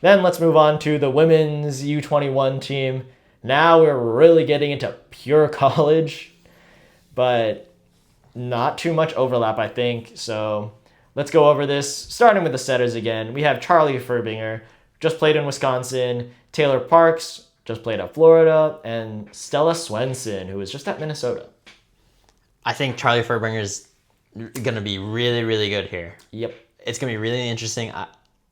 Then let's move on to the women's U21 team. Now we're really getting into pure college, but not too much overlap, I think. So let's go over this, starting with the setters again. We have Charlie Furbinger, just played in Wisconsin, Taylor Parks, just played at Florida, and Stella Swenson, who was just at Minnesota. I think Charlie Furbinger's going to be really, really good here. Yep. It's going to be really interesting.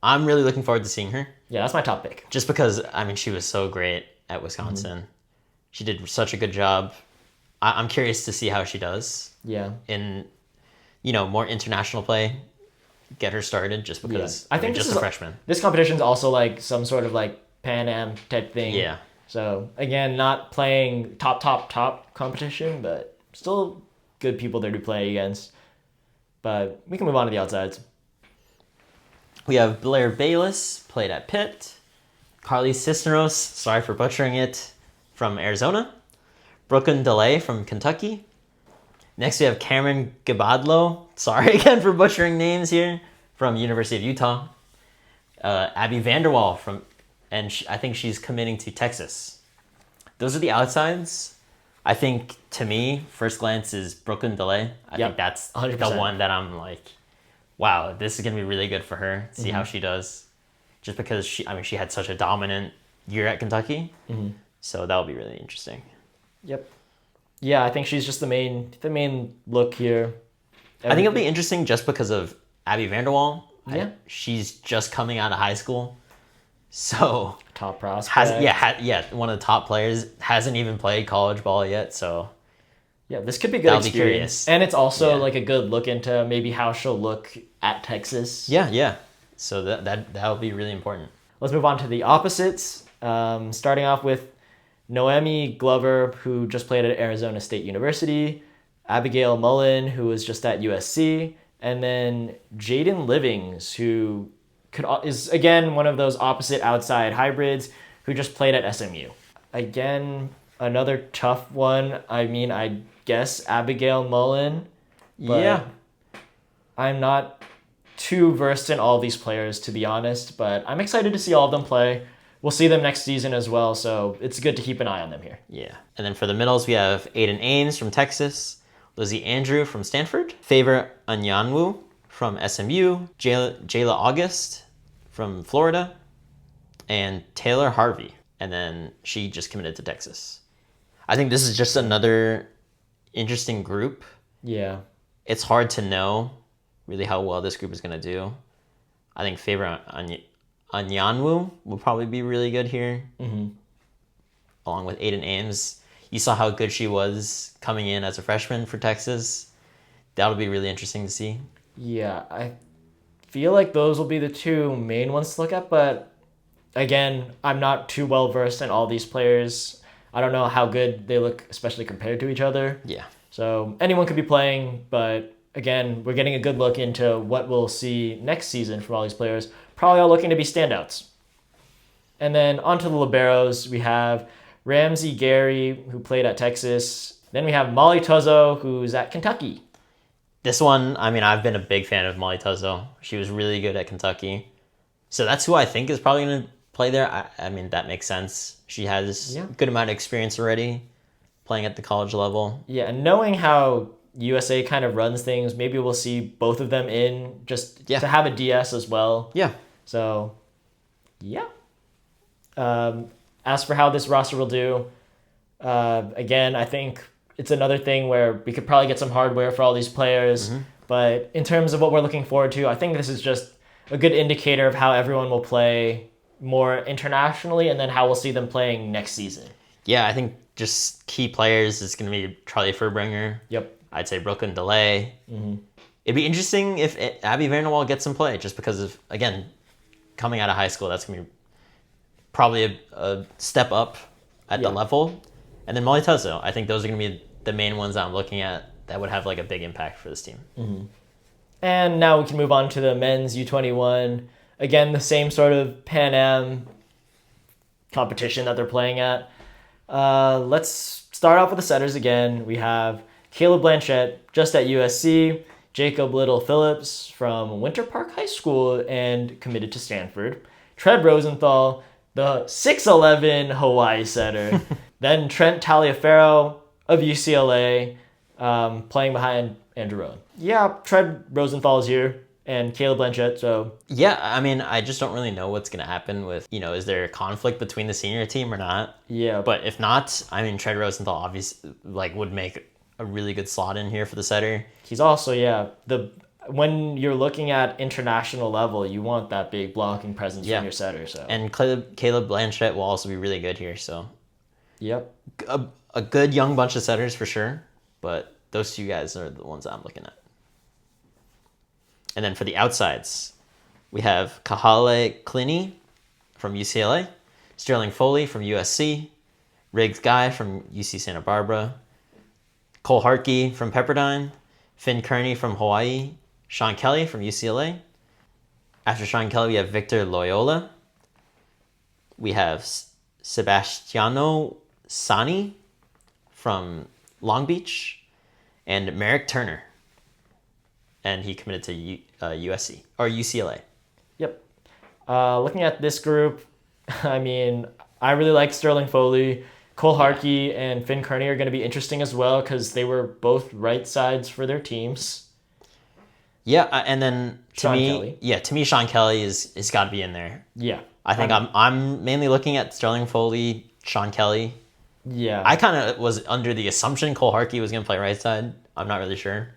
I'm really looking forward to seeing her. Yeah, that's my top pick. Just because, I mean, she was so great at Wisconsin. She did such a good job. I'm curious to see how she does. Yeah. In, more international play. Get her started just because I think just this a is freshman. This competition's also like some sort of like Pan Am type thing. Yeah. So again, not playing top competition, but still good people there to play against. But we can move on to the outsides. We have Blair Bayless, played at Pitt. Carly Cisneros, sorry for butchering it, from Arizona. Brooklyn DeLay from Kentucky. Next we have Cameron Gabadlo, sorry again for butchering names here, from University of Utah. Abby Vanderwall I think she's committing to Texas. Those are the outsides. I think, to me, first glance is Brooklyn DeLay. I think that's 100%. the one that I'm like, wow, this is going to be really good for her. See how she does. Just because she had such a dominant year at Kentucky. So that'll be really interesting. Yep. Yeah, I think she's just the main look here. I think it'll be interesting just because of Abby Vanderwall. Yeah. She's just coming out of high school. So Top prospect. one of the top players, hasn't even played college ball yet, so Yeah, this could be good I'll be experience. curious. And it's also like a good look into maybe how she'll look at Texas. yeah. So that'll be really important. Let's move on to the opposites. Starting off with Noemi Glover, who just played at Arizona State University, Abigail Mullen, who was just at USC, and then Jaden Livings, who is again one of those opposite outside hybrids who just played at SMU. Again, another tough one. I mean, I guess Abigail Mullen. But Yeah. I'm not too versed in all these players, to be honest, but I'm excited to see all of them play. We'll see them next season as well, so it's good to keep an ay on them here. Yeah. And then for the middles, we have Aiden Ames from Texas, Lizzie Andrew from Stanford, Favor Anyanwu from SMU, Jayla August from Florida, and Taylor Harvey. And then she just committed to Texas. I think this is just another interesting group. Yeah. It's hard to know really how well this group is going to do. I think Favor Anyanwu will probably be really good here, along with Aiden Ames. You saw how good she was coming in as a freshman for Texas. That'll be really interesting to see. Yeah, I feel like those will be the two main ones to look at, but again, I'm not too well versed in all these players. I don't know how good they look, especially compared to each other. Yeah. So anyone could be playing, but again, we're getting a good look into what we'll see next season from all these players. Probably all looking to be standouts. And then onto the liberos, we have Ramsey Gary, who played at Texas. Then we have Molly Tuzzo, who's at Kentucky. This one, I mean, I've been a big fan of Molly Tuzzo. She was really good at Kentucky. So that's who I think is probably going to play there. I mean, that makes sense. She has a good amount of experience already playing at the college level. Yeah, and knowing how USA kind of runs things, maybe we'll see both of them in just to have a DS as well. Yeah. So, yeah. As for how this roster will do, again, I think it's another thing where we could probably get some hardware for all these players. But in terms of what we're looking forward to, I think this is just a good indicator of how everyone will play more internationally and then how we'll see them playing next season. Yeah, I think just key players is going to be Charlie Furbringer. Yep. I'd say Brooklyn DeLay. It'd be interesting if Abby Vanderwall gets some play just because of, again, coming out of high school. That's going to be probably a step up at the level. And then Molly Tuzzo. I think those are going to be the main ones I'm looking at that would have like a big impact for this team. And now we can move on to the men's U21. Again, the same sort of Pan Am competition that they're playing at. Let's start off with the setters again. We have Caleb Blanchette, just at USC, Jacob Little Phillips from Winter Park High School and committed to Stanford, Tread Rosenthal, the 6'11" Hawaii setter, then Trent Taliaferro of UCLA, playing behind Andrew Rowan. Yeah, Tread Rosenthal is here, and Caleb Blanchette, so... Yeah, I mean, I just don't really know what's going to happen with, is there a conflict between the senior team or not? Yeah. But if not, I mean, Tread Rosenthal obviously, would make a really good slot in here for the setter. He's also, when you're looking at international level, you want that big blocking presence from your setter, so... And Caleb Blanchette will also be really good here, so... Yep. A good young bunch of setters for sure, but those two guys are the ones I'm looking at. And then for the outsides, we have Kahale Clinny from UCLA, Sterling Foley from USC, Riggs Guy from UC Santa Barbara, Cole Harkey from Pepperdine, Finn Kearney from Hawaii, Sean Kelly from UCLA. After Sean Kelly, we have Victor Loyola. We have Sebastiano Sani from Long Beach, and Merrick Turner. And he committed to USC or UCLA. Yep. Looking at this group, I mean, I really like Sterling Foley. Cole Harkey and Finn Kearney are going to be interesting as well because they were both right sides for their teams. Yeah, and then to Kelly. me, Sean Kelly is got to be in there. Yeah, I think I'm mainly looking at Sterling Foley, Sean Kelly. Yeah, I kind of was under the assumption Cole Harkey was going to play right side. I'm not really sure.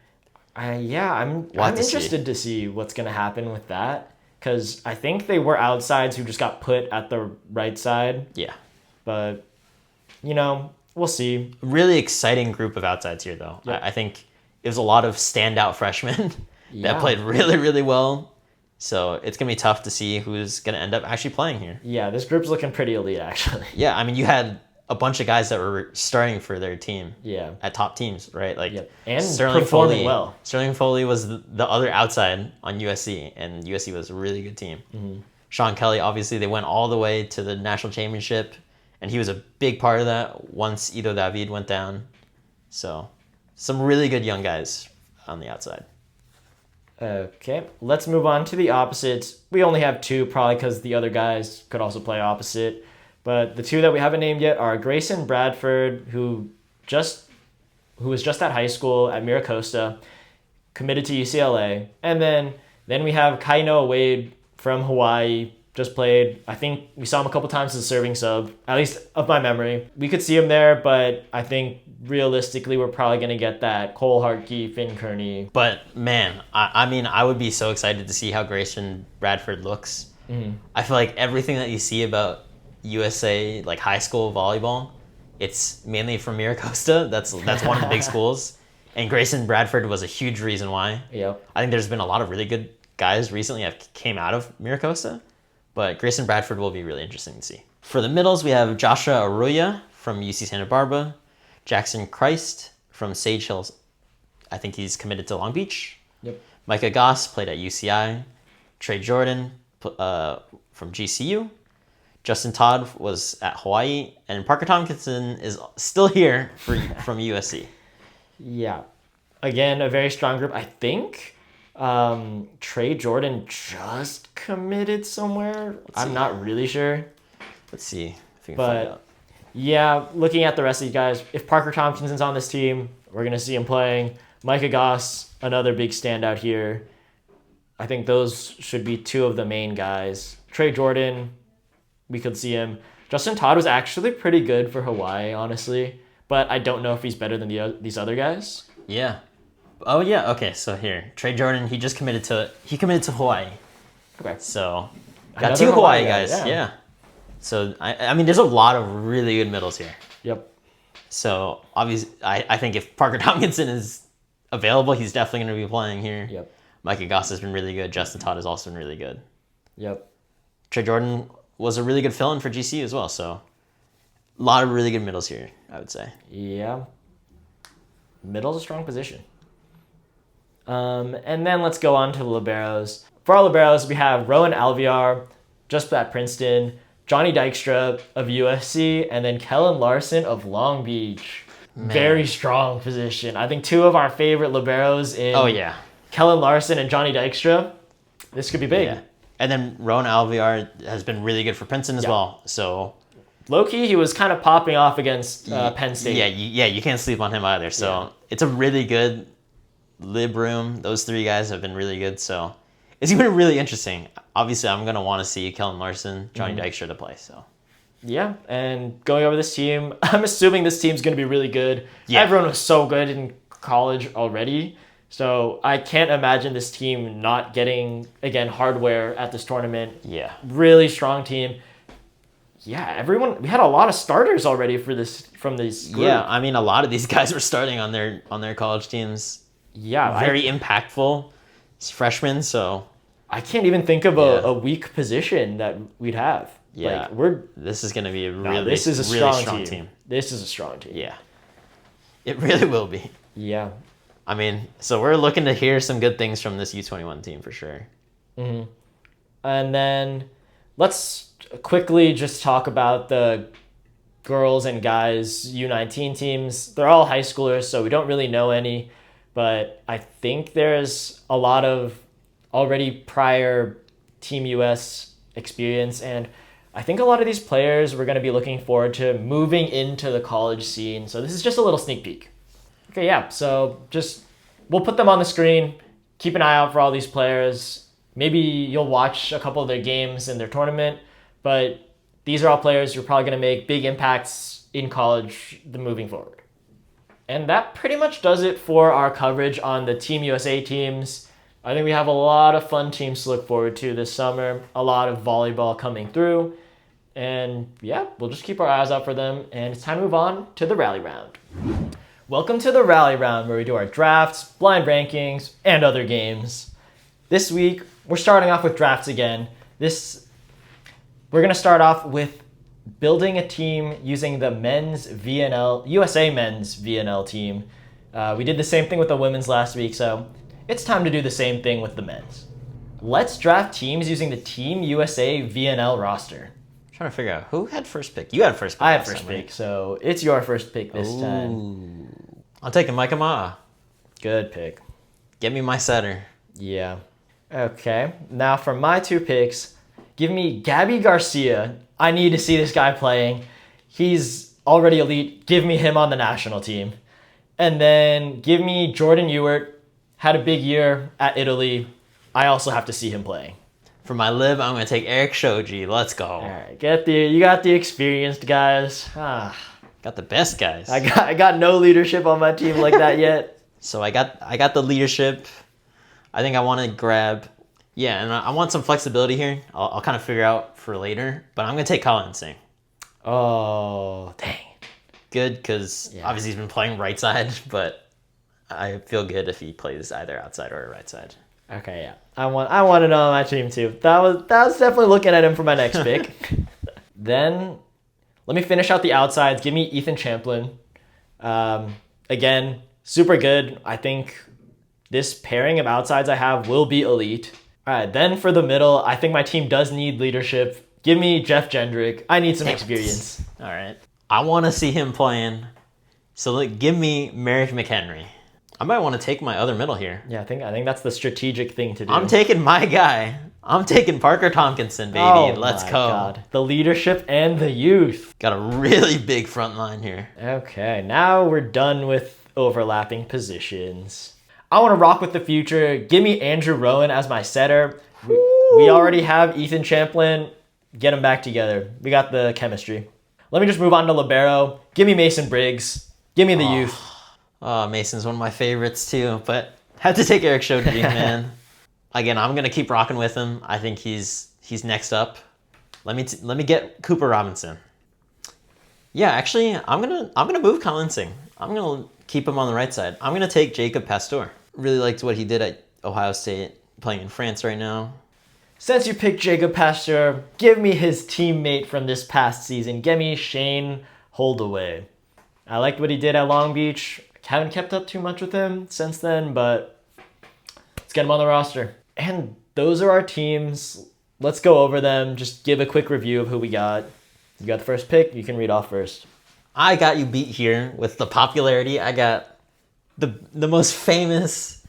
I'm interested to see what's going to happen with that because I think they were outsides who just got put at the right side. Yeah, but we'll see. Really exciting group of outsides here, though. Yep. I think it was a lot of standout freshmen that played really, really well. So it's going to be tough to see who's going to end up actually playing here. Yeah, this group's looking pretty elite, actually. Yeah, I mean, you had a bunch of guys that were starting for their team. Yeah. At top teams, right? And Sterling performing Foley, well. Sterling Foley was the other outside on USC, and USC was a really good team. Mm-hmm. Sean Kelly, obviously, they went all the way to the national championship, and he was a big part of that once Ido David went down. So, some really good young guys on the outside. Okay, let's move on to the opposites. We only have two, probably because the other guys could also play opposite. But the two that we haven't named yet are Grayson Bradford, who was just at high school at Miracosta, committed to UCLA. And then we have Kainoa Wade from Hawaii, just played. I think we saw him a couple times as a serving sub, at least of my memory. We could see him there, but I think realistically we're probably going to get that Cole Harkey, Finn Kearney. But man, I mean, I would be so excited to see how Grayson Bradford looks. Mm-hmm. I feel like everything that you see about USA, like high school volleyball, it's mainly from Miracosta. That's one of the big schools. And Grayson Bradford was a huge reason why. Yep. I think there's been a lot of really good guys recently that came out of Miracosta. But Grayson Bradford will be really interesting to see. For the middles, we have Joshua Arroyo from UC Santa Barbara, Jackson Christ from Sage Hills. I think he's committed to Long Beach. Yep. Micah Goss played at UCI. Trey Jordan from GCU. Justin Todd was at Hawaii. And Parker Tompkinson is still here from USC. Yeah. Again, a very strong group. I think Trey Jordan just committed somewhere. I'm not really sure. Let's see if we can find But out. yeah, looking at the rest of these guys, if Parker Tompkinson's on this team, we're going to see him playing. Micah Goss, another big standout here. I think those should be two of the main guys. Trey Jordan, we could see him. Justin Todd was actually pretty good for Hawaii, honestly. But I don't know if he's better than these other guys. Yeah. Oh, yeah. Okay, so here. Trey Jordan, he committed to Hawaii. Okay. So, got Another two Hawaii guy, guys. Yeah. So, I mean, there's a lot of really good middles here. Yep. So, obviously, I think if Parker Tompkinson is available, he's definitely going to be playing here. Yep. Micah Goss has been really good. Justin Todd has also been really good. Yep. Trey Jordan was a really good fill-in for GCU as well. So, a lot of really good middles here, I would say. Yeah. Middle's a strong position. And then let's go on to the liberos. For our liberos, we have Rowan Alviar, just at Princeton, Johnny Dykstra of USC, and then Kellen Larson of Long Beach. Man. Very strong position. I think two of our favorite liberos in Kellen Larson and Johnny Dykstra. This could be big. Yeah. And then Rowan Alviar has been really good for Princeton as well. So low-key, he was kind of popping off against Penn State. Yeah, you can't sleep on him either. So it's a really good lib room. Those three guys have been really good. So it's going to be really interesting. Obviously, I'm going to want to see Kellen Larson, Johnny Dykstra to play. So yeah, and going over this team, I'm assuming this team's going to be really good. Yeah. Everyone was so good in college already. So I can't imagine this team not getting, again, hardware at this tournament. Yeah. Really strong team. Yeah, we had a lot of starters already from this group. Yeah, I mean, a lot of these guys were starting on their college teams. Yeah. Very impactful freshmen, so I can't even think of a weak position that we'd have. Yeah. Like, this is going to be a really strong team. This is a strong team. Yeah. It really will be. Yeah. I mean, so we're looking to hear some good things from this U21 team for sure. Mm-hmm. And then let's quickly just talk about the girls and guys U19 teams. They're all high schoolers, so we don't really know any. But I think there's a lot of already prior Team US experience. And I think a lot of these players we're going to be looking forward to moving into the college scene. So this is just a little sneak peek. Okay, yeah, so we'll put them on the screen. Keep an eye out for all these players. Maybe you'll watch a couple of their games in their tournament, but these are all players who are probably going to make big impacts in college moving forward. And that pretty much does it for our coverage on the Team USA teams. I think we have a lot of fun teams to look forward to this summer, a lot of volleyball coming through, and yeah, we'll just keep our eyes out for them, and it's time to move on to the rally round. Welcome to the rally round, where we do our drafts, blind rankings, and other games. This week, we're starting off with drafts again. We're going to start off with building a team using the USA men's VNL team. We did the same thing with the women's last week, so it's time to do the same thing with the men's. Let's draft teams using the Team USA VNL roster. I'm trying to figure out who had first pick. You had first pick. I had first pick, so it's your first pick this time. I'm taking Micah Ma. Good pick. Get me my setter. Yeah. Okay, now for my two picks, give me Gabby Garcia. I need to see this guy playing. He's already elite. Give me him on the national team. And then give me Jordan Ewart. Had a big year at Italy. I also have to see him playing. For my lib, I'm going to take Eric Shoji. Let's go. All right, you got the experienced guys. Got the best guys. I got no leadership on my team like that yet. So I got the leadership. I think I want to grab, and I want some flexibility here. I'll kind of figure out for later, but I'm going to take Colin Singh. Oh, dang. Good, because obviously he's been playing right side, but I feel good if he plays either outside or right side. Okay, yeah. I want to know on my team too. That was definitely looking at him for my next pick. Then let me finish out the outsides. Give me Ethan Champlin. Again, super good. I think this pairing of outsides I have will be elite. All right, then for the middle, I think my team does need leadership. Give me Jeff Jendrick. I need some experience. All right. I want to see him playing. So give me Merrick McHenry. I might want to take my other middle here. Yeah, I think that's the strategic thing to do. I'm taking my guy. I'm taking Parker Tompkinson, baby. Oh Let's my go. God. The leadership and the youth. Got a really big front line here. Okay, now we're done with overlapping positions. I want to rock with the future. Give me Andrew Rowan as my setter. We already have Ethan Champlin. Get them back together. We got the chemistry. Let me just move on to libero. Give me Mason Briggs. Give me the youth. Oh, Mason's one of my favorites too, but had to take Eric Shoji, man. Again, I'm gonna keep rocking with him. I think he's next up. Let me get Cooper Robinson. Yeah, actually, I'm gonna move Colin Singh. I'm gonna keep him on the right side. I'm gonna take Jacob Pasteur. Really liked what he did at Ohio State, playing in France right now. Since you picked Jacob Pasteur, give me his teammate from this past season. Give me Shane Holdaway. I liked what he did at Long Beach. Haven't kept up too much with him since then, but let's get him on the roster. And those are our teams. Let's go over them. Just give a quick review of who we got. You got the first pick. You can read off first. I got you beat here with the popularity. I got the most famous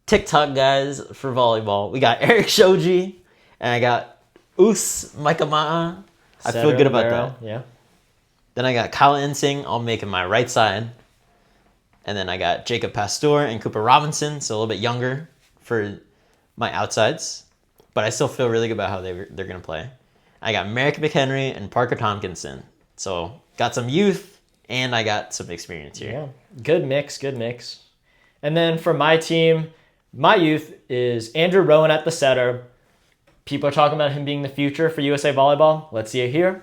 TikTok guys for volleyball. We got Eric Shoji, and I got Makama'a. I feel good about that. Yeah. Then I got Colin Singh. I'll make him my right side. And then I got Jacob Pasteur and Cooper Robinson, so a little bit younger for my outsides. But I still feel really good about how they're going to play. I got Merrick McHenry and Parker Tompkinson. So got some youth, and I got some experience here. Yeah, good mix, good mix. And then for my team, my youth is Andrew Rowan at the setter. People are talking about him being the future for USA Volleyball. Let's see it here.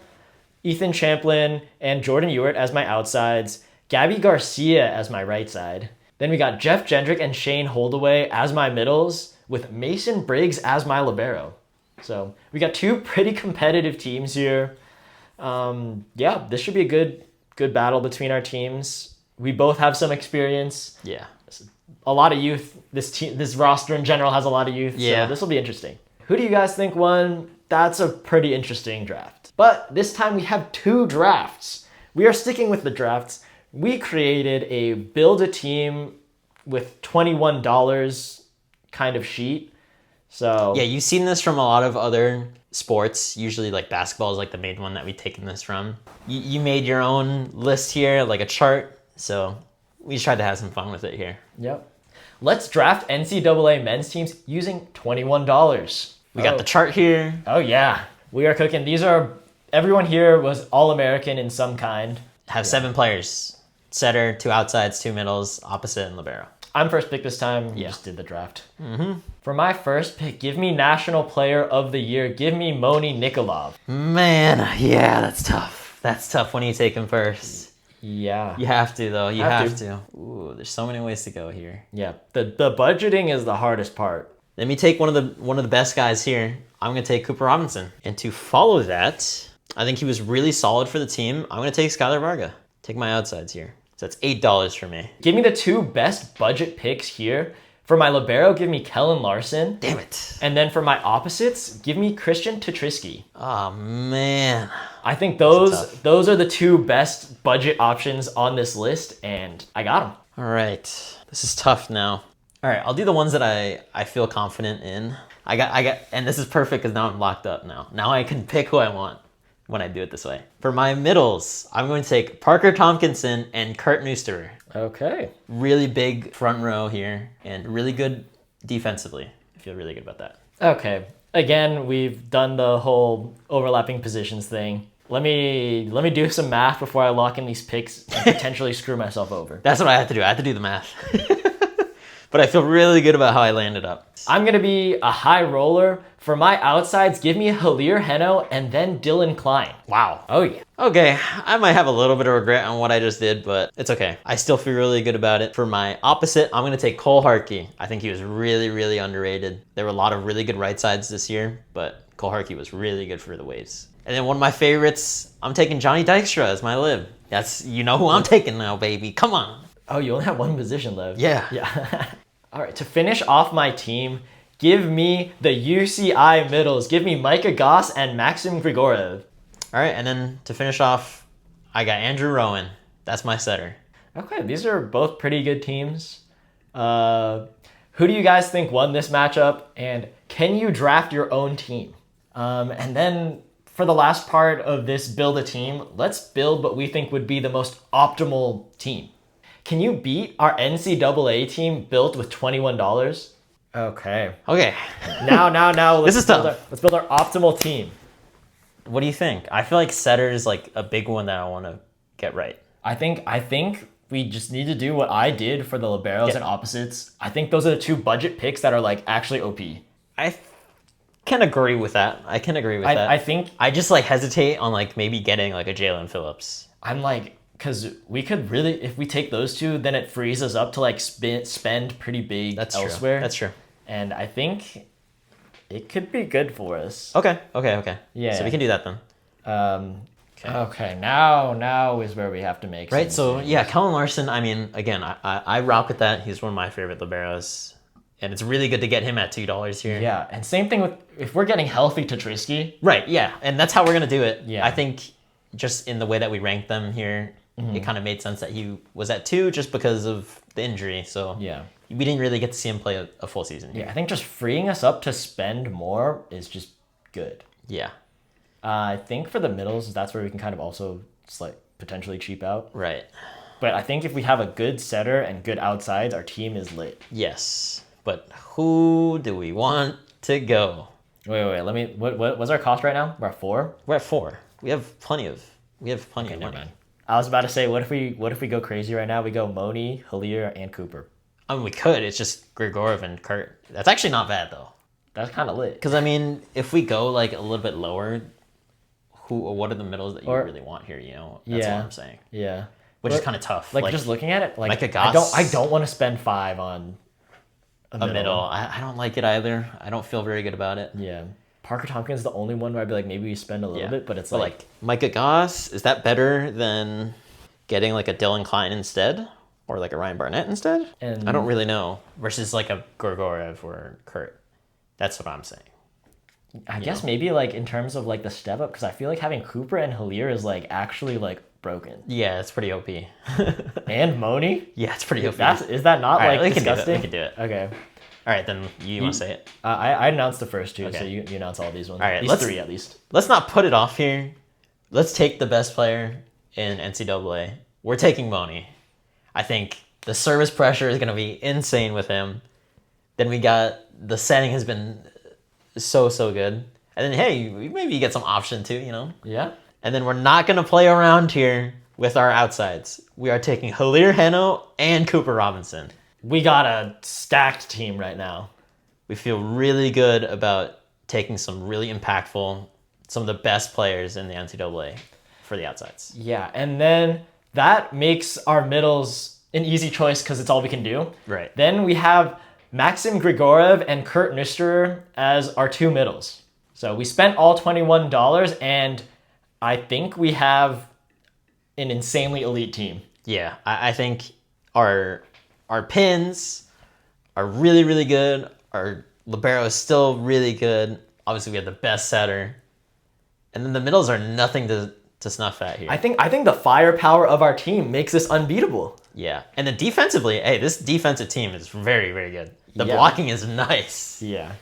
Ethan Champlin and Jordan Ewart as my outsides. Gabby Garcia as my right side. Then we got Jeff Jendrick and Shane Holdaway as my middles, with Mason Briggs as my libero. So we got two pretty competitive teams here. Yeah, this should be a good battle between our teams. We both have some experience. Yeah. A lot of youth. This roster in general has a lot of youth. Yeah. So this will be interesting. Who do you guys think won? That's a pretty interesting draft. But this time we have two drafts. We are sticking with the drafts. We created a build a team with $21 kind of sheet. So yeah, you've seen this from a lot of other sports. Usually like basketball is like the main one that we've taken this from. You made your own list here, like a chart. So we tried to have some fun with it here. Yep. Let's draft NCAA men's teams using $21. We got the chart here. Oh yeah, we are cooking. Everyone here was All-American in some kind. Have 7 players. Setter, 2 outsides, 2 middles, opposite, and libero. I'm first pick this time. Yeah. Just did the draft. For my first pick, give me National Player of the Year. Give me Moni Nikolov. Man, yeah, that's tough. That's tough when you take him first. Yeah. You have to, though. You Have have to. Ooh, there's so many ways to go here. Yeah. The budgeting is the hardest part. Let me take one of the best guys here. I'm going to take Cooper Robinson. And to follow that, I think he was really solid for the team. I'm going to take Skylar Varga. Take my outsides here. So that's $8 for me. Give me the two best budget picks here. For my libero, give me Kellen Larson. Damn it. And then for my opposites, give me Christian Tetrisky. Oh, man. I think those are the two best budget options on this list, and I got them. All right. This is tough now. All right, I'll do the ones that I feel confident in. I got, and this is perfect because now I'm locked up now. Now I can pick who I want when I do it this way. For my middles, I'm going to take Parker Tompkinson and Kurt Neusterer. Okay. Really big front row here and really good defensively. I feel really good about that. Okay. Again, we've done the whole overlapping positions thing. Let me do some math before I lock in these picks and potentially screw myself over. That's what I have to do. I have to do the math. But I feel really good about how I landed up. I'm going to be a high roller. For my outsides, give me Halir Heno and then Dylan Klein. Wow. Oh, yeah. Okay, I might have a little bit of regret on what I just did, but it's okay. I still feel really good about it. For my opposite, I'm going to take Cole Harkey. I think he was really, really underrated. There were a lot of really good right sides this year, but Cole Harkey was really good for the Waves. And then one of my favorites, I'm taking Johnny Dykstra as my lib. You know who I'm taking now, baby. Come on. Oh, you only have one position left. Yeah. Yeah. All right, to finish off my team, give me the UCI middles. Give me Micah Goss and Maxim Grigorev. All right, and then to finish off, I got Andrew Rowan. That's my setter. Okay, these are both pretty good teams. Who do you guys think won this matchup? And can you draft your own team? And then for the last part of this build a team, let's build what we think would be the most optimal team. Can you beat our NCAA team built with $21? Okay. Okay. Now. This is tough. Let's build our optimal team. What do you think? I feel like setter is like a big one that I want to get right. I think we just need to do what I did for the liberos and opposites. I think those are the two budget picks that are like actually OP. I can agree with that. I think I just like hesitate on like maybe getting like a Jalen Phillips. I'm like, because we could really, if we take those two, then it frees us up to like spend pretty big elsewhere. That's true. And I think it could be good for us. Okay. Yeah. So we can do that then. Okay, now is where we have to make right. So yeah, Kellen Larson. I mean, again, I rock with that. He's one of my favorite liberos, and it's really good to get him at $2 here. Yeah, and same thing with if we're getting healthy Trisky. Right. Yeah, and that's how we're gonna do it. Yeah. I think just in the way that we ranked them here, it kind of made sense that he was at 2 just because of the injury. So yeah, we didn't really get to see him play a full season here. Yeah, I think just freeing us up to spend more is just good. Yeah. I think for the middles, that's where we can kind of also just like potentially cheap out. Right. But I think if we have a good setter and good outsides, our team is lit. Yes. But who do we want to go? Wait. Let me. What was our cost right now? We're at 4. We're at 4. We have plenty of money. Never mind. I was about to say, what if we go crazy right now? We go Moni, Halir, and Cooper. I mean, we could. It's just Grigorov and Kurt. That's actually not bad though. That's kind of lit. Because I mean, if we go like a little bit lower, what are the middles that you really want here? You know, that's what I'm saying. Yeah. Which is kind of tough. Like just looking at it, like Micah Goss, I don't want to spend 5 on a middle. I don't like it either. I don't feel very good about it. Yeah. Parker Tompkins is the only one where I'd be like, maybe we spend a little bit, but it's like Micah Goss, is that better than getting like a Dylan Klein instead? Or like a Ryan Barnett instead? And I don't really know. Versus like a Grigorov or Kurt. That's what I'm saying. I guess maybe like in terms of like the step up, because I feel like having Cooper and Halir is like actually like broken. Yeah, it's pretty OP. And Moni? Yeah, it's pretty OP. Is that not right, like we disgusting? We can do it. Okay. All right, then you want to say it? I announced the first 2, Okay. so you announce all these ones. All right, these 3 at least. Let's not put it off here. Let's take the best player in NCAA. We're taking Moni. I think the service pressure is going to be insane with him. Then we got the setting has been so good. And then, hey, maybe you get some option too, you know? Yeah. And then we're not going to play around here with our outsides. We are taking Halir Heno and Cooper Robinson. We got a stacked team right now. We feel really good about taking some really impactful, some of the best players in the NCAA for the outsides. Yeah, and then that makes our middles an easy choice because it's all we can do. Right. Then we have Maxim Grigorov and Kurt Nusterer as our 2 middles. So we spent all $21, and I think we have an insanely elite team. Yeah, I think our pins are really good. Our libero is still really good. Obviously, we have the best setter. And then the middles are nothing to snuff at here. I think the firepower of our team makes this unbeatable. Yeah. And then defensively, hey, this defensive team is very good. The blocking is nice. Yeah.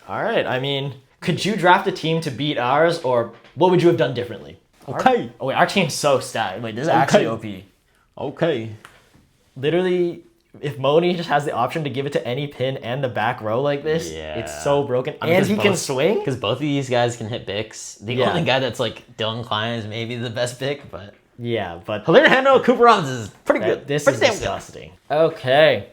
All right. I mean, could you draft a team to beat ours, or what would you have done differently? Okay. Our team's so stacked. Wait, this is actually OP. Okay. Literally, if Moni just has the option to give it to any pin and the back row like this, it's so broken. And he can swing? Because both of these guys can hit Bicks. The only guy that's like Dylan Klein is maybe the best pick, but... Yeah, but... Halir Heno, Cooper Robinson is pretty good. This is disgusting. Okay.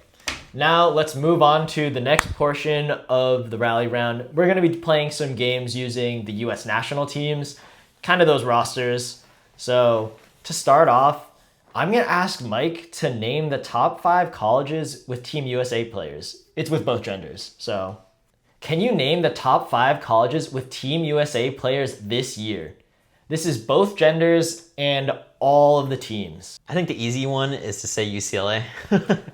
Now let's move on to the next portion of the rally round. We're going to be playing some games using the U.S. national teams, kind of those rosters. So to start off, I'm going to ask Mike to name the top 5 colleges with Team USA players. It's with both genders. So can you name the top 5 colleges with Team USA players this year? This is both genders and all of the teams. I think the easy one is to say UCLA.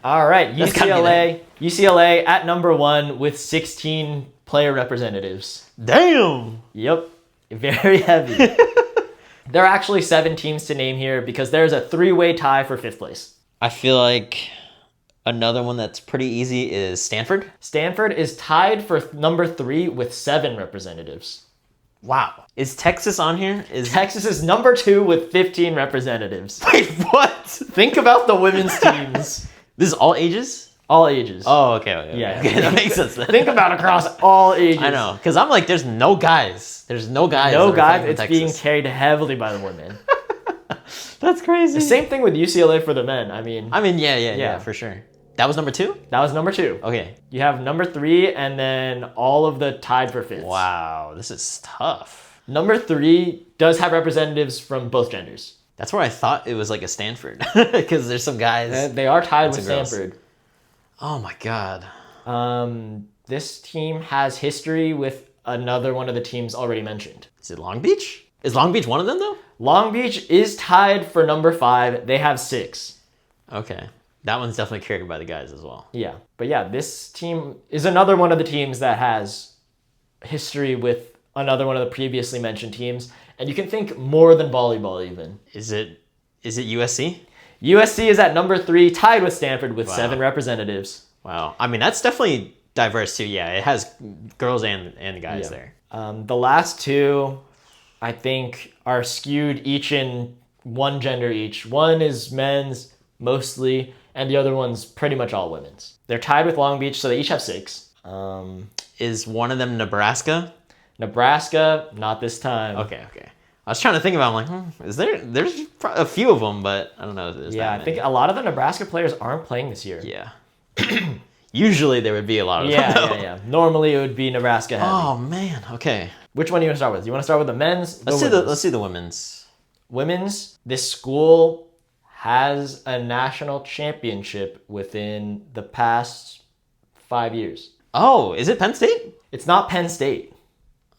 All right, UCLA at number 1 with 16 player representatives. Damn! Yep, very heavy. There are actually 7 teams to name here because there's a 3-way tie for 5th place. I feel like Another one that's pretty easy is Stanford. Stanford is tied for number 3 with 7 representatives. Wow. Is Texas on here? Texas is number 2 with 15 representatives. Wait, what? Think about the women's teams. This is all ages? All ages. Oh, okay. Yeah. Okay, that makes sense then. Think about across all ages. I know, because I'm like, there's no guys. There's no guys. No that are guys. playing for It's being Texas. carried heavily by the women. That's crazy. The same thing with UCLA for the men. I mean, yeah, for sure. That was number 2? that was number 2. Okay. You have number 3 and then all of the tied for 5th. Wow, this is tough. Number 3 does have representatives from both genders. That's where I thought it was like a Stanford, because there's some guys. They are tied with some girls. Stanford. Oh my god. This team has history with another one of the teams already mentioned. Is it Long Beach? Is Long Beach one of them though? Long Beach is tied for number 5. They have 6. Okay. That one's definitely carried by the guys as well. Yeah. But yeah, this team is another one of the teams that has history with another one of the previously mentioned teams. And you can think more than volleyball even. Is it USC? USC is at number 3, tied with Stanford with Wow. 7 representatives. Wow. I mean, that's definitely diverse too. Yeah, it has girls and guys Yeah. there. The last 2, I think, are skewed each in one gender each. One is men's mostly, and the other one's pretty much all women's. They're tied with Long Beach, so they each have 6. Is one of them Nebraska? Nebraska, not this time. Okay. I was trying to think about. I'm like, there's a few of them, but I don't know if there's Yeah, that I think many. a lot of the Nebraska players aren't playing this year. Yeah. Usually there would be a lot of them. though. Yeah. Normally it would be Nebraska heavy. Oh man. Okay. Which one do you want to start with? You want to start with the men's? Let's women's? see the women's. Women's. This school has a national championship within the past 5 years. Oh, is it Penn State? It's not Penn State.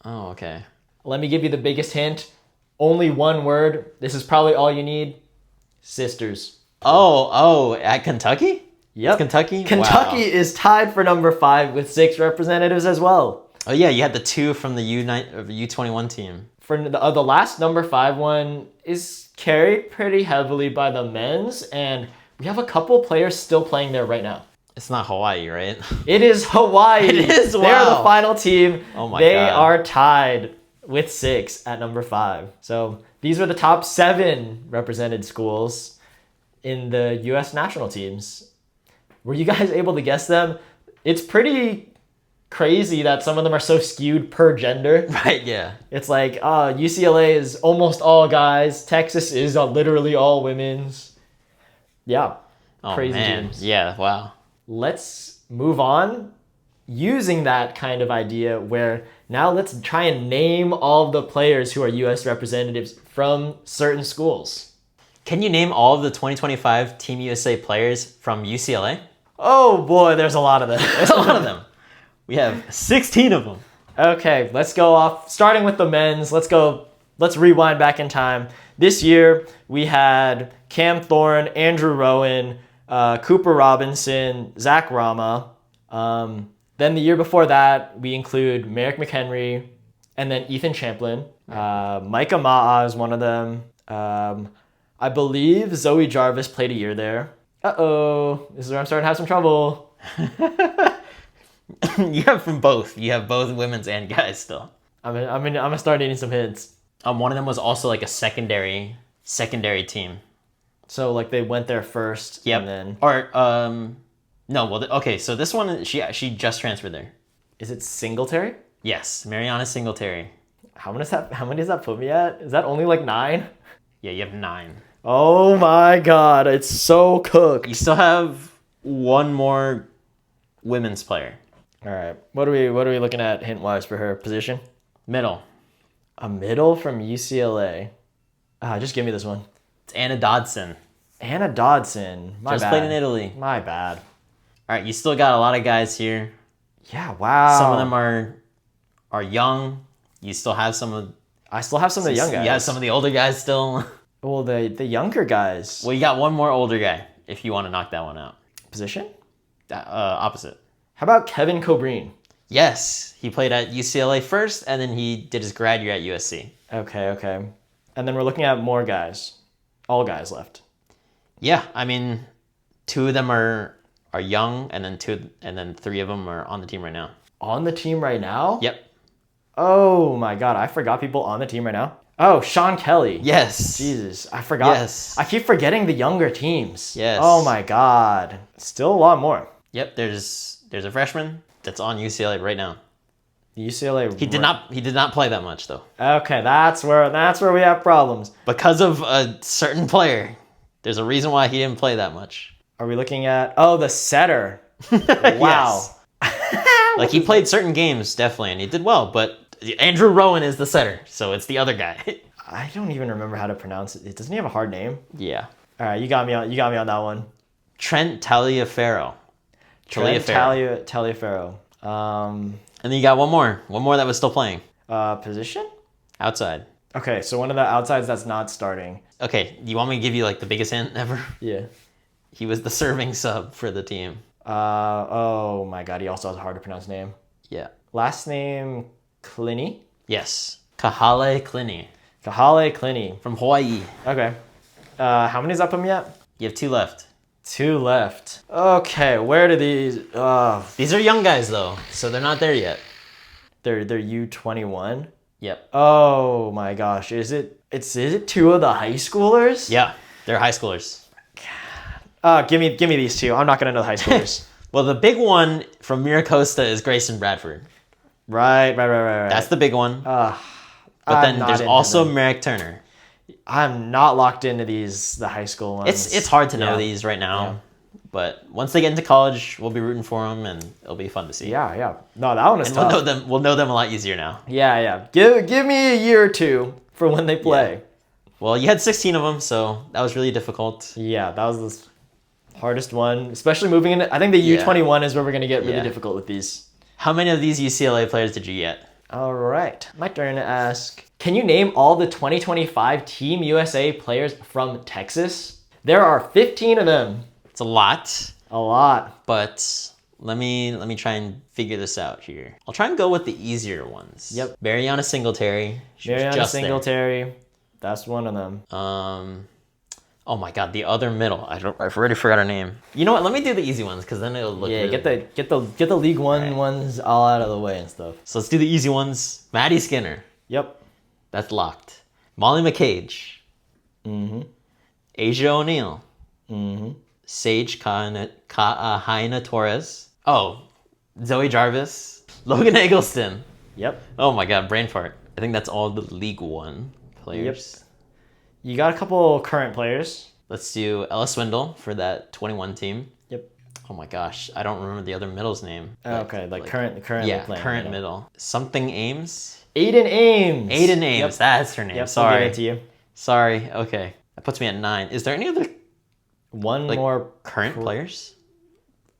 Oh, okay. Let me give you the biggest hint. Only one word. This is probably all you need. Sisters. Oh, at Kentucky? Yep. It's Kentucky? Kentucky Wow. is tied for number 5 with 6 representatives as well. Oh yeah, you had the 2 from the U21 team. For the last number 5 one is carried pretty heavily by the men's, and we have a couple players still playing there right now. It's not Hawaii, right? It is Hawaii. It is, They're wow. the final team. Oh my they God. are tied with 6 at number 5. So these are the top 7 represented schools in the U.S. national teams. Were you guys able to guess them? It's pretty crazy that some of them are so skewed per gender. Right, yeah. It's like UCLA is almost all guys. Texas is literally all women's. Yeah, Oh crazy man. teams. Yeah, wow. Let's move on using that kind of idea where now let's try and name all of the players who are U.S. representatives from certain schools. Can you name all of the 2025 Team USA players from UCLA? Oh boy, there's a lot of them. There's a lot of them. We have 16 of them. Okay, let's go off. Starting with the men's, let's rewind back in time. This year, we had Cam Thorne, Andrew Rowan, Cooper Robinson, Zach Rama. Then the year before that, we include Merrick McHenry, and then Ethan Champlin. Micah Ma'a is one of them. I believe Zoe Jarvis played a year there. Uh-oh, this is where I'm starting to have some trouble. You have from both. You have both women's and guys still. I'm gonna start needing some hints. One of them was also like a secondary team. So like they went there first, Yep. and then Or no, well okay, so this one she just transferred there. is it Singletary? Yes, Mariana Singletary. How many does that put me at? Is that only like 9? Yeah, you have 9. Oh my god, it's so cooked. You still have one more women's player. All right, what are we looking at hint wise for her position? Middle. A middle from UCLA. Just give me this one. It's Anna Dodson. Anna Dodson. My Just bad. played in Italy. My bad. All right, you still got a lot of guys here. Yeah. Wow. Some of them are young. You still have some of I still have some of the young guys. You have some of the older guys still. Well, the younger guys. Well, you got one more older guy if you want to knock that one out. Position? Opposite. How about Kevin Cobreen? Yes, he played at UCLA first, and then he did his grad year at USC. Okay. And then we're looking at more guys. All guys left. Yeah, I mean, 2 of them are are young, and then 3 of them are on the team right now. On the team right now? Yep. Oh my God, I forgot people on the team right now. Oh, Sean Kelly. Yes. Jesus, I forgot. Yes. I keep forgetting the younger teams. Yes. Oh my God. Still a lot more. Yep. There's a freshman that's on UCLA right now. UCLA. He did not play that much though. Okay, that's where we have problems. Because of a certain player. There's a reason why he didn't play that much. Are we looking at the setter? Wow. Like he played certain games definitely and he did well, but Andrew Rowan is the setter, so it's the other guy. I don't even remember how to pronounce it. Doesn't he have a hard name? Yeah. All right, you got me on that one. Trent Taliaferro. Taliaferro. And then you got one more that was still playing. Position? Outside. Okay, so one of the outsides that's not starting. Okay, you want me to give you like the biggest hint ever? Yeah. He was the serving sub for the team. Oh my God, he also has a hard to pronounce name. Yeah. Last name Clinny? Yes. Kahale Clinny. Kahale Clinny. From Hawaii. Okay. How many's up him yet? You have 2 left. 2 left. Okay, where do these... These are young guys though, so they're not there yet. They're U21? Yep. Oh my gosh, is it 2 of the high schoolers? Yeah, they're high schoolers. Give me these 2. I'm not gonna know the high schoolers. Well, the big one from Miracosta is Grayson Bradford. Right. That's the big one. But then there's into also them. Merrick Turner. I'm not locked into the high school ones. It's hard to know these right now, but once they get into college, we'll be rooting for them, and it'll be fun to see. Yeah. No, that one is tough. We'll know them a lot easier now. Yeah. Give me a year or 2 for when they play. Yeah. Well, you had 16 of them, so that was really difficult. Yeah, that was the hardest one, especially moving into. I think the U21 is where we're gonna get really difficult with these. How many of these UCLA players did you get? All right, my turn to ask. Can you name all the 2025 Team USA players from Texas? There are 15 of them. It's a lot. A lot. But let me try and figure this out here. I'll try and go with the easier ones. Yep. Mariana Singletary. Mariana Singletary. That's one of them. Oh my God, the other middle. I've already forgot her name. You know what? Let me do the easy ones because then it'll look. Yeah, really... get the League One ones all out of the way and stuff. So let's do the easy ones. Maddie Skinner. Yep. That's locked. Molly McCage. Mm-hmm. Asia O'Neal. Mm-hmm. Sage Haina Torres. Oh, Zoe Jarvis. Logan Eggleston. Yep. Oh my God, brain fart. I think that's all the League One players. Yep. You got a couple current players. Let's do Ella Swindle for that 21 team. Yep. Oh my gosh, I don't remember the other middle's name. Okay, current. Yeah, current middle. Something Ames. Aiden Ames. Aiden Ames, Yep. that's her name. Yep, Sorry. I'll give it to you. Sorry. Okay, that puts me at 9. Is there any other one more current players?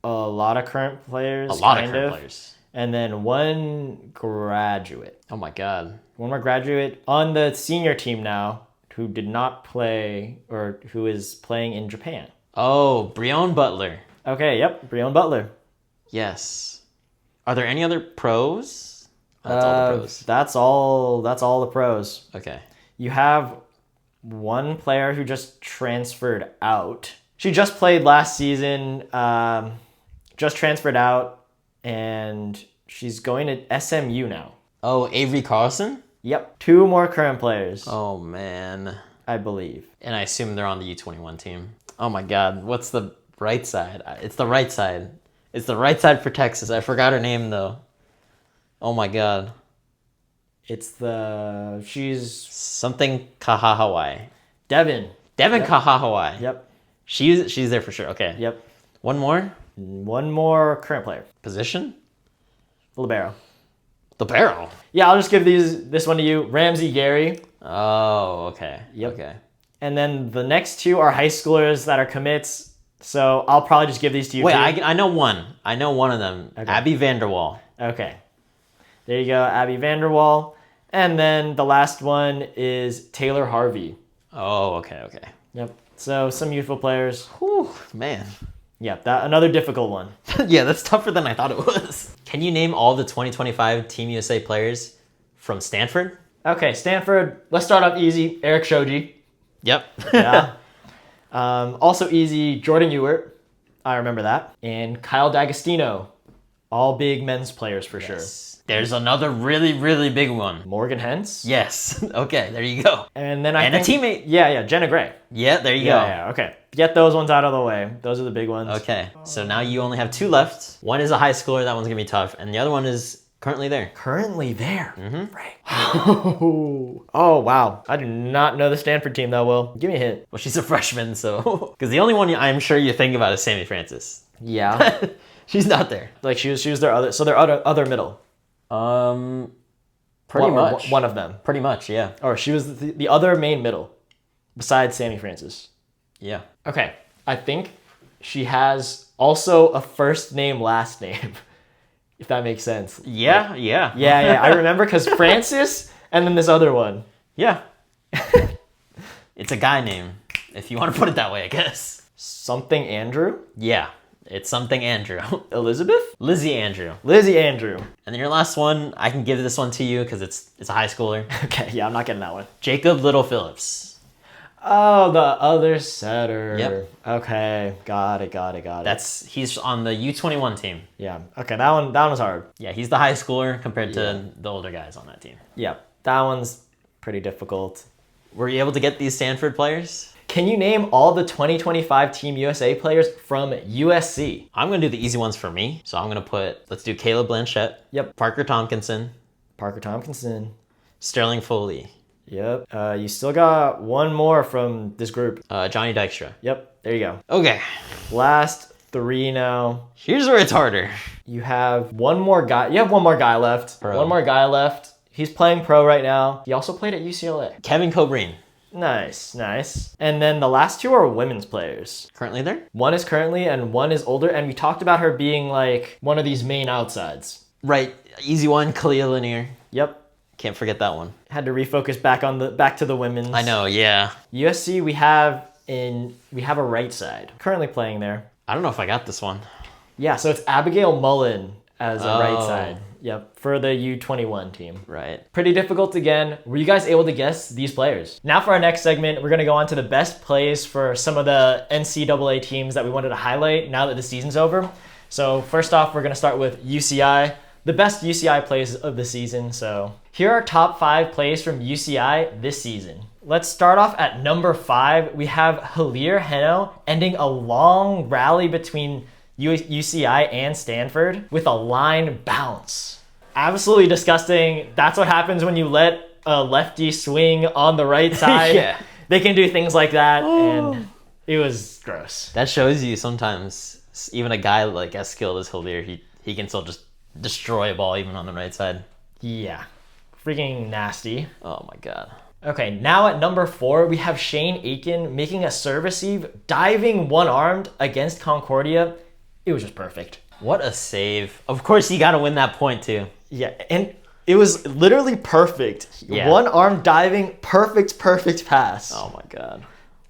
A lot of current players. A lot of current players. And then one graduate. Oh my God. One more graduate on the senior team now who did not play or who is playing in Japan. Oh, Breon Butler. Okay, yep, Breon Butler. Yes. Are there any other pros? Oh, that's all the pros. That's all the pros. Okay. You have one player who just transferred out. She just played last season, just transferred out, and she's going to SMU now. Oh, Avery Carlson? Yep. 2 more current players. Oh, man. I believe. And I assume they're on the U21 team. Oh, my God. What's the right side? It's the right side. It's the right side for Texas. I forgot her name, though. Oh, my God. She's... Something Kahahawai. Devin. Devin Kahahawai. Yep. She's there for sure. Okay. Yep. One more? One more current player. Position? Libero. Libero? Yeah, I'll just give this one to you. Ramsey Gary. Oh, okay. Yep. Okay. And then the next 2 are high schoolers that are commits. So I'll probably just give these to you. Wait, too. I know one. I know one of them. Okay. Abby Vanderwall. Okay. There you go, Abby Vanderwall. And then the last one is Taylor Harvey. Oh, okay. Yep. So some youthful players. Whew, man. Yeah, another difficult one. Yeah, that's tougher than I thought it was. Can you name all the 2025 Team USA players from Stanford? Okay, Stanford. Let's start off easy. Eric Shoji. Yep. Yeah. Also easy. Jordan Ewart. I remember that. And Kyle D'Agostino. All big men's players for sure. There's another really, really big one. Morgan Hens. Yes. Okay, there you go. And then a teammate. Yeah, Jenna Gray. Yeah, there you go. Yeah, okay. Get those ones out of the way. Those are the big ones. Okay, so now you only have 2 left. One is a high schooler. That one's going to be tough. And the other one is currently there. Currently there? Mm-hmm. Right. Oh, wow. I do not know the Stanford team that well. Give me a hint. Well, she's a freshman, so... Because the only one I'm sure you think about is Sammy Francis. Yeah. She's not there. Like, she was their other... So their other middle. Pretty much. One of them. Pretty much, yeah. Or she was the other main middle. Besides Sammy Francis. Yeah. Okay. I think she has also a first name, last name. If that makes sense. Yeah, like, yeah. Yeah. I remember because Francis and then this other one. Yeah. It's a guy name, if you want to put it that way, I guess. Something Andrew? Yeah. It's something Andrew. Elizabeth? Lizzie Andrew. Lizzie Andrew. And then your last one, I can give this one to you because it's a high schooler. Okay, yeah, I'm not getting that one. Jacob Little Phillips. Oh, the other setter. Yep. Okay, got it. He's on the U21 team. Yeah. Okay, that one was hard. Yeah, he's the high schooler compared to the older guys on that team. Yeah, that one's pretty difficult. Were you able to get these Stanford players? Can you name all the 2025 Team USA players from USC? I'm going to do the easy ones for me. So I'm going to let's do Caleb Blanchette. Yep. Parker Tompkinson. Sterling Foley. Yep. You still got one more from this group. Johnny Dykstra. Yep. There you go. Okay. Last 3 now. Here's where it's harder. You have one more guy. You have one more guy left. Pro. One more guy left. He's playing pro right now. He also played at UCLA. Kevin Cobreen. Nice. And then the last 2 are women's players. Currently there? One is currently and one is older. And we talked about her being like one of these main outsides. Right. Easy one, Kalia Lanier. Yep. Can't forget that one. Had to refocus back to the women's. I know, yeah. USC we have a right side. Currently playing there. I don't know if I got this one. Yeah, so it's Abigail Mullen as a right side. Yep, for the U21 team. Right. Pretty difficult again. Were you guys able to guess these players? Now for our next segment, we're going to go on to the best plays for some of the NCAA teams that we wanted to highlight now that the season's over. So first off, we're going to start with UCI, the best UCI plays of the season. So here are top 5 plays from UCI this season. Let's start off at number 5. We have Hilir Heno ending a long rally between UCI and Stanford with a line bounce. Absolutely disgusting. That's what happens when you let a lefty swing on the right side. Yeah. They can do things like that, and it was gross. That shows you sometimes even a guy like as skilled as Hilir, he can still just destroy a ball even on the right side. Yeah. Freaking nasty. Oh my god. Okay, now at number 4, we have Shane Aiken making a serve receive, diving one-armed against Concordia. It was just perfect. What a save. Of course you got to win that point too. Yeah, and it was literally perfect. Yeah. One-arm diving, perfect pass. Oh my god.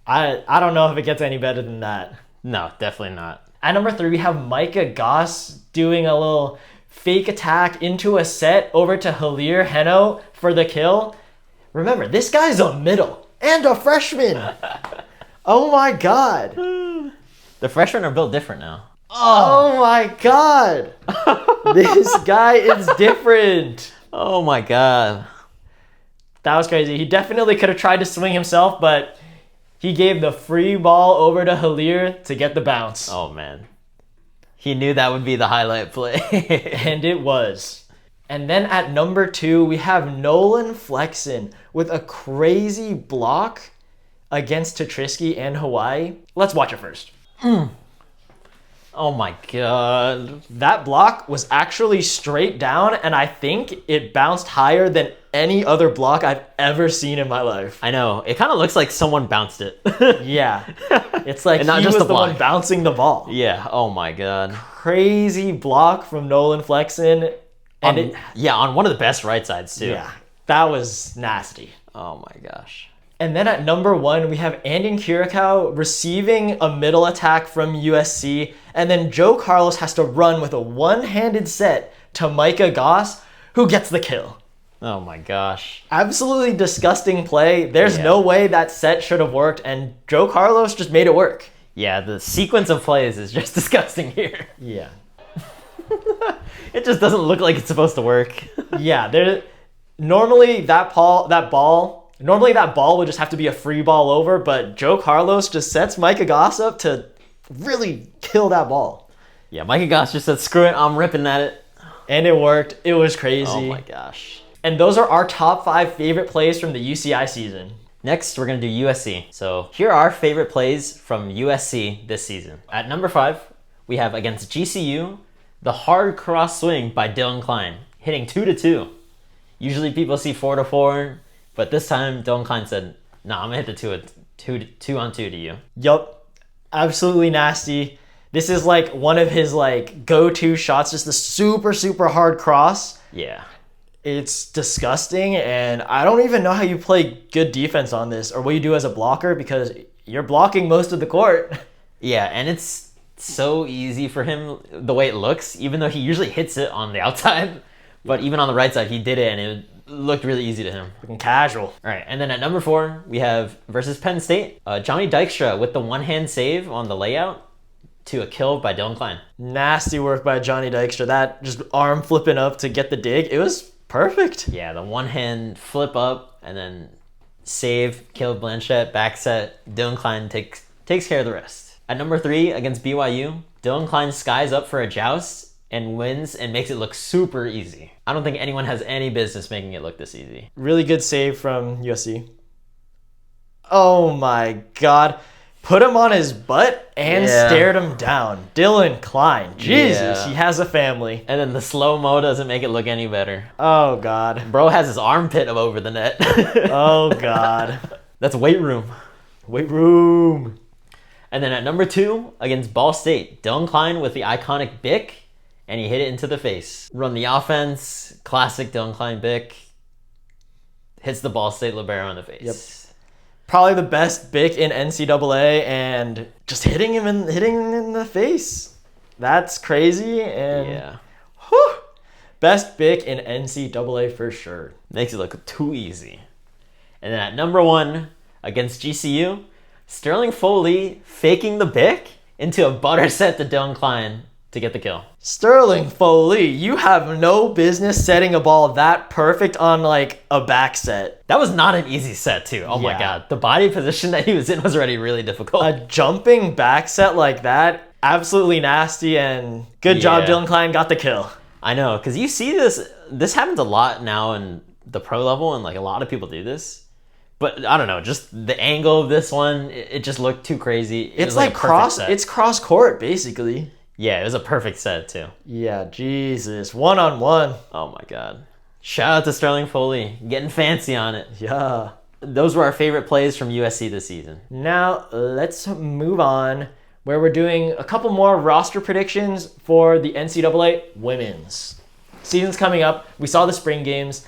I don't know if it gets any better than that. No, definitely not. At number 3, we have Micah Goss doing a little fake attack into a set over to Hilir Heno for the kill. Remember, this guy's a middle and a freshman. Oh my god. The freshmen are built different now. Oh my god. This guy is different. Oh my god. That was crazy. He definitely could have tried to swing himself, but he gave the free ball over to Hilir to get the bounce. Oh man. He knew that would be the highlight play. And it was. And then at number 2, we have Nolan Flexen with a crazy block against Tetrisky and Hawaii. Let's watch it first. Oh my god. That block was actually straight down, and I think it bounced higher than any other block I've ever seen in my life. I know. It kind of looks like someone bounced it. Yeah. It's like and not he just was the the one bouncing the ball. Yeah. Oh my god. Crazy block from Nolan Flexen. And on one of the best right sides too. Yeah. That was nasty. Oh my gosh. And then at number 1, we have Andon Curacao receiving a middle attack from USC. And then Joe Carlos has to run with a one-handed set to Micah Goss, who gets the kill. Oh my gosh. Absolutely disgusting play. There's no way that set should have worked, and Joe Carlos just made it work. Yeah, the sequence of plays is just disgusting here. Yeah. It just doesn't look like it's supposed to work. Yeah, normally that ball would just have to be a free ball over, but Joe Carlos just sets Micah Goss up to really kill that ball. Yeah, Micah Goss just said, screw it, I'm ripping at it. And it worked. It was crazy. Oh my gosh. And those are our top 5 favorite plays from the UCI season. Next, we're going to do USC. So here are our favorite plays from USC this season. At number 5, we have against GCU, the hard cross swing by Dylan Klein, hitting 2-2. Usually people see 4-4, but this time Dylan Klein said, "Nah, I'm gonna hit the 2-on-2 to you." Yup, absolutely nasty. This is like one of his like go-to shots, just the super, super hard cross. Yeah. It's disgusting, and I don't even know how you play good defense on this or what you do as a blocker because you're blocking most of the court. Yeah, and it's so easy for him the way it looks, even though he usually hits it on the outside. But even on the right side, he did it, and it looked really easy to him. Looking casual. All right, and then at number 4, we have versus Penn State, Johnny Dykstra with the one-hand save on the layout to a kill by Dylan Klein. Nasty work by Johnny Dykstra. That just arm flipping up to get the dig. It was perfect. Yeah, the one-hand flip up and then save, kill Blanchette, back set. Dylan Klein takes care of the rest. At number 3, against BYU, Dylan Klein skies up for a joust and wins and makes it look super easy. I don't think anyone has any business making it look this easy. Really good save from USC. Oh my God. Put him on his butt and stared him down. Dylan Klein. Jesus, he has a family. And then the slow-mo doesn't make it look any better. Oh God. Bro has his armpit over the net. Oh God. That's weight room. Weight room. And then at number 2, against Ball State, Dylan Klein with the iconic Bic, and he hit it into the face. Run the offense, classic Dylan Klein Bic, hits the Ball State libero in the face. Yep. Probably the best Bic in NCAA, and just hitting him in the face. That's crazy. And yeah. Whew, best Bic in NCAA for sure. Makes it look too easy. And then at number 1, against GCU, Sterling Foley faking the Bic into a butter set to Dylan Klein to get the kill. Sterling Foley, you have no business setting a ball that perfect on like a back set. That was not an easy set too. Oh my God. The body position that he was in was already really difficult. A jumping back set like that, absolutely nasty, and good job Dylan Klein got the kill. I know, because you see this happens a lot now in the pro level, and like a lot of people do this. But I don't know, just the angle of this one, it just looked too crazy. It's like cross court basically. Yeah, it was a perfect set too. Yeah, Jesus. 1-on-1. Oh my God. Shout out to Sterling Foley, getting fancy on it. Yeah. Those were our favorite plays from USC this season. Now, let's move on where we're doing a couple more roster predictions for the NCAA Women's. Season's coming up. We saw the spring games.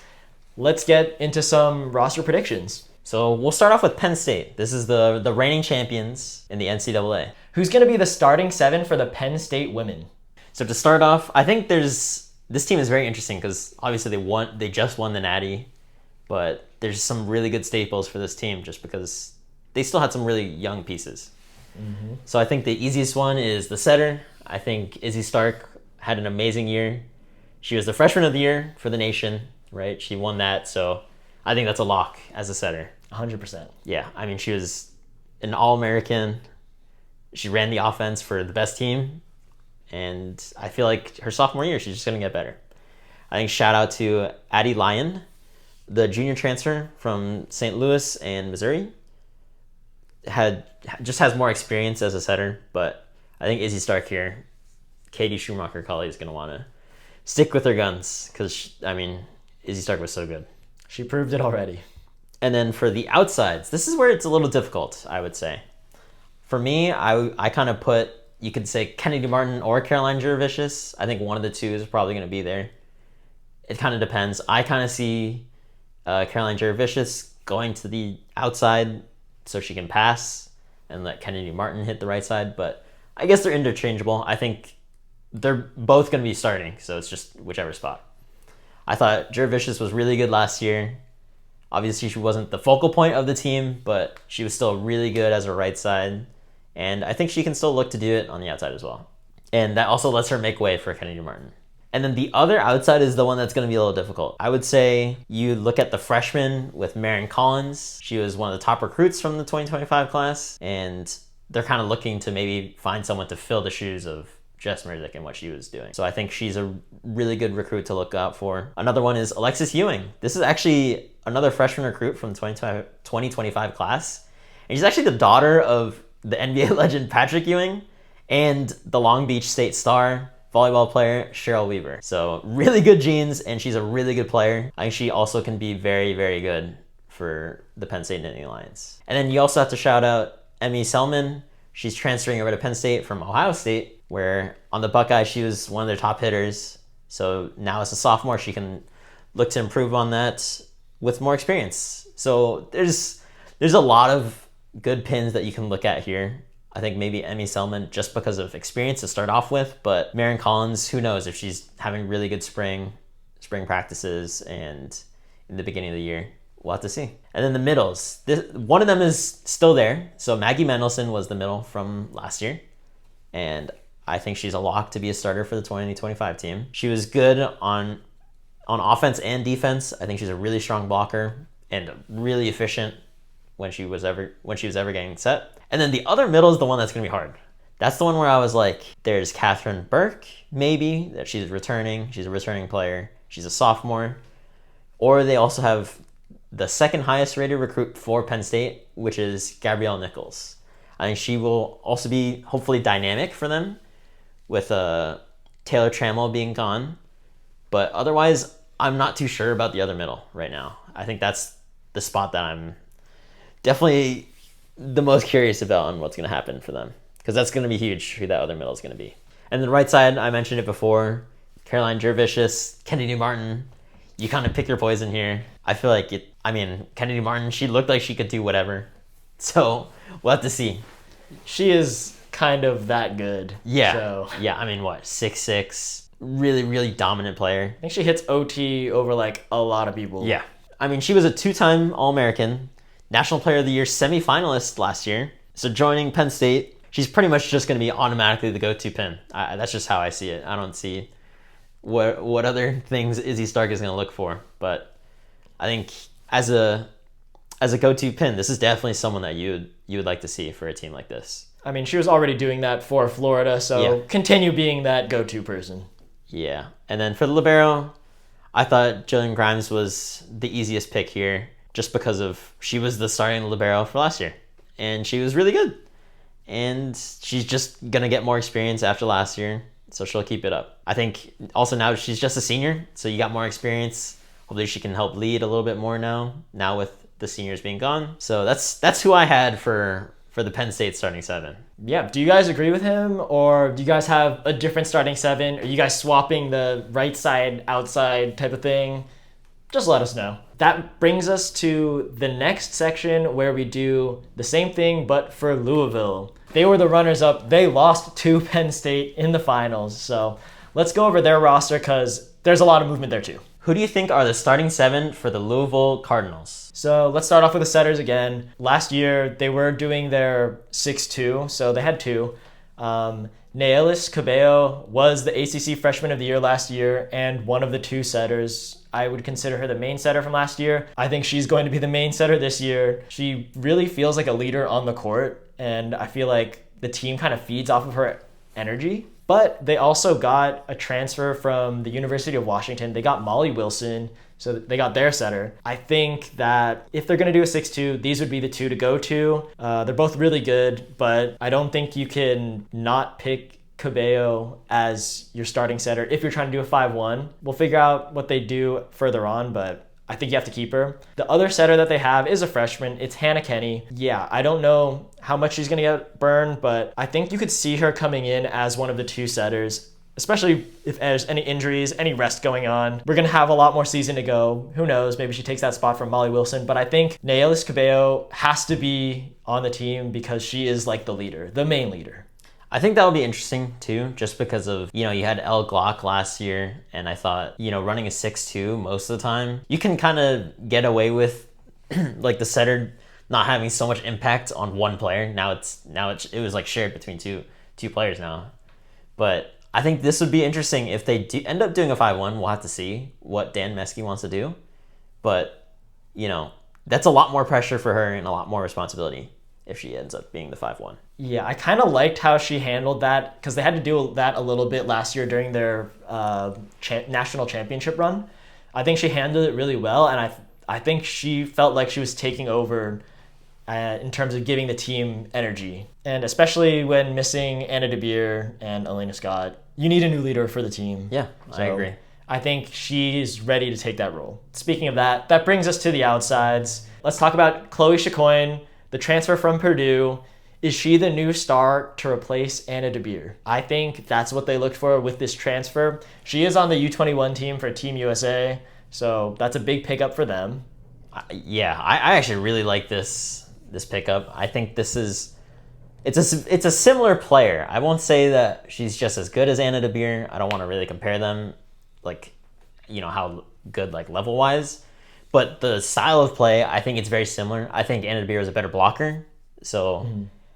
Let's get into some roster predictions. So we'll start off with Penn State. This is the reigning champions in the NCAA. Who's going to be the starting 7 for the Penn State Women? So to start off, I think this team is very interesting because obviously they just won the Natty, but there's some really good staples for this team just because they still had some really young pieces. Mm-hmm. So I think the easiest one is the setter. I think Izzy Stark had an amazing year. She was the freshman of the year for the nation, right? She won that, so I think that's a lock as a setter. 100%. Yeah, I mean, she was an All-American. She ran the offense for the best team, and I feel like her sophomore year, she's just going to get better. I think shout out to Addie Lyon, the junior transfer from St. Louis and Missouri. Just has more experience as a setter, but I think Izzy Stark here, Katie Schumacher colleague, is going to want to stick with her guns because, I mean, Izzy Stark was so good. She proved it already. And then for the outsides, this is where it's a little difficult, I would say. For me, I kind of put, you could say Kennedy Martin or Caroline Jurevicius. I think one of the two is probably going to be there. It kind of depends. I kind of see Caroline Jurevicius going to the outside so she can pass and let Kennedy Martin hit the right side. But I guess they're interchangeable. I think they're both going to be starting, so it's just whichever spot. I thought Jurevicius was really good last year. Obviously, she wasn't the focal point of the team, but she was still really good as a right side. And I think she can still look to do it on the outside as well. And that also lets her make way for Kennedy Martin. And then the other outside is the one that's going to be a little difficult. I would say you look at the freshman with Marion Collins. She was one of the top recruits from the 2025 class. And they're kind of looking to maybe find someone to fill the shoes of Jess Merzick and what she was doing. So I think she's a really good recruit to look out for. Another one is Alexis Ewing. This is actually another freshman recruit from the 2025 class. And she's actually the daughter of the NBA legend Patrick Ewing and the Long Beach State star volleyball player Cheryl Weaver. So really good genes, and she's a really good player. I think she also can be very, very good for the Penn State Knitting Alliance. And then you also have to shout out Emmy Selman. She's transferring over to Penn State from Ohio State, where on the Buckeyes, she was one of their top hitters. So now as a sophomore, she can look to improve on that with more experience. So there's a lot of good pins that you can look at here. I think maybe Emmy Selman just because of experience to start off with, but Marion Collins, who knows if she's having really good spring practices and in the beginning of the year. We'll have to see. And then the middles. One of them is still there. So Maggie Mendelson was the middle from last year. And I think she's a lock to be a starter for the 2025 team. She was good on offense and defense. I think she's a really strong blocker and really efficient when she was ever getting set. And then the other middle is the one that's going to be hard. That's the one where I was like, there's Catherine Burke, maybe, that she's returning. She's a returning player. She's a sophomore. Or they also have the second highest rated recruit for Penn State, which is Gabrielle Nichols. I think she will also be hopefully dynamic for them with Taylor Trammell being gone. But otherwise, I'm not too sure about the other middle right now. I think that's the spot that I'm definitely the most curious about on what's going to happen for them, because that's going to be huge who that other middle is going to be. And the right side, I mentioned it before, Caroline Jervicius, Kennedy Martin. You kind of pick your poison here. I feel like Kennedy Martin, she looked like she could do whatever. So we'll have to see. She is kind of that good. Yeah. So. Yeah, 6'6", really, really dominant player. I think she hits OT over like a lot of people. Yeah. She was a 2-time All-American, National Player of the Year semifinalist last year. So joining Penn State, she's pretty much just going to be automatically the go-to pin. That's just how I see it. I don't see what other things Izzy Stark is going to look for. But I think as a go-to pin, this is definitely someone that you would like to see for a team like this. She was already doing that for Florida, so Continue being that go-to person. Yeah. And then for the libero, I thought Jillian Grimes was the easiest pick here just because of she was the starting libero for last year. And she was really good. And she's just going to get more experience after last year, so she'll keep it up. I think also now she's just a senior, so you got more experience. Hopefully she can help lead a little bit more now with the seniors being gone. So that's who I had for the Penn State starting seven. Yeah, do you guys agree with him, or do you guys have a different starting seven? Are you guys swapping the right side, outside type of thing? Just let us know. That brings us to the next section where we do the same thing, but for Louisville. They were the runners-up. They lost to Penn State in the finals. So let's go over their roster because there's a lot of movement there too. Who do you think are the starting seven for the Louisville Cardinals? So let's start off with the setters again. Last year, they were doing their 6-2, so they had two. Naelis Cabello was the ACC Freshman of the Year last year and one of the two setters. I would consider her the main setter from last year. I think she's going to be the main setter this year. She really feels like a leader on the court, and I feel like the team kind of feeds off of her energy. But they also got a transfer from the University of Washington. They got Molly Wilson, so they got their setter. I think that if they're going to do a 6-2, these would be the two to go to. They're both really good, but I don't think you can not pick Cabello as your starting setter if you're trying to do a 5-1. We'll figure out what they do further on, but I think you have to keep her. The other setter that they have is a freshman. It's Hannah Kenny. Yeah, I don't know how much she's going to get burned, but I think you could see her coming in as one of the two setters, especially if there's any injuries, any rest going on. We're going to have a lot more season to go. Who knows? Maybe she takes that spot from Molly Wilson, but I think Naelis Cabello has to be on the team because she is like the leader, the main leader. I think that'll be interesting too, just because of, you had Elle Glock last year, and I thought, running a 6-2 most of the time, you can kind of get away with like the setter not having so much impact on one player. Now it was like shared between two players now. But I think this would be interesting if they do end up doing a 5-1. We'll have to see what Dan Meskey wants to do. But, that's a lot more pressure for her and a lot more responsibility if she ends up being the 5-1. Yeah, I kind of liked how she handled that because they had to do that a little bit last year during their national championship run. I think she handled it really well, and I think she felt like she was taking over in terms of giving the team energy. And especially when missing Anna DeBeer and Elena Scott, you need a new leader for the team. Yeah, I agree. I think she's ready to take that role. Speaking of that brings us to the outsides. Let's talk about Chloe Chacoin, the transfer from Purdue. Is she the new star to replace Anna DeBeer? I think that's what they looked for with this transfer. She is on the U21 team for Team USA, so that's a big pickup for them. Yeah, I actually really like this pickup. I think it's a similar player. I won't say that she's just as good as Anna DeBeer. I don't want to really compare them, how good level wise, but the style of play, I think it's very similar. I think Anna DeBeer is a better blocker, so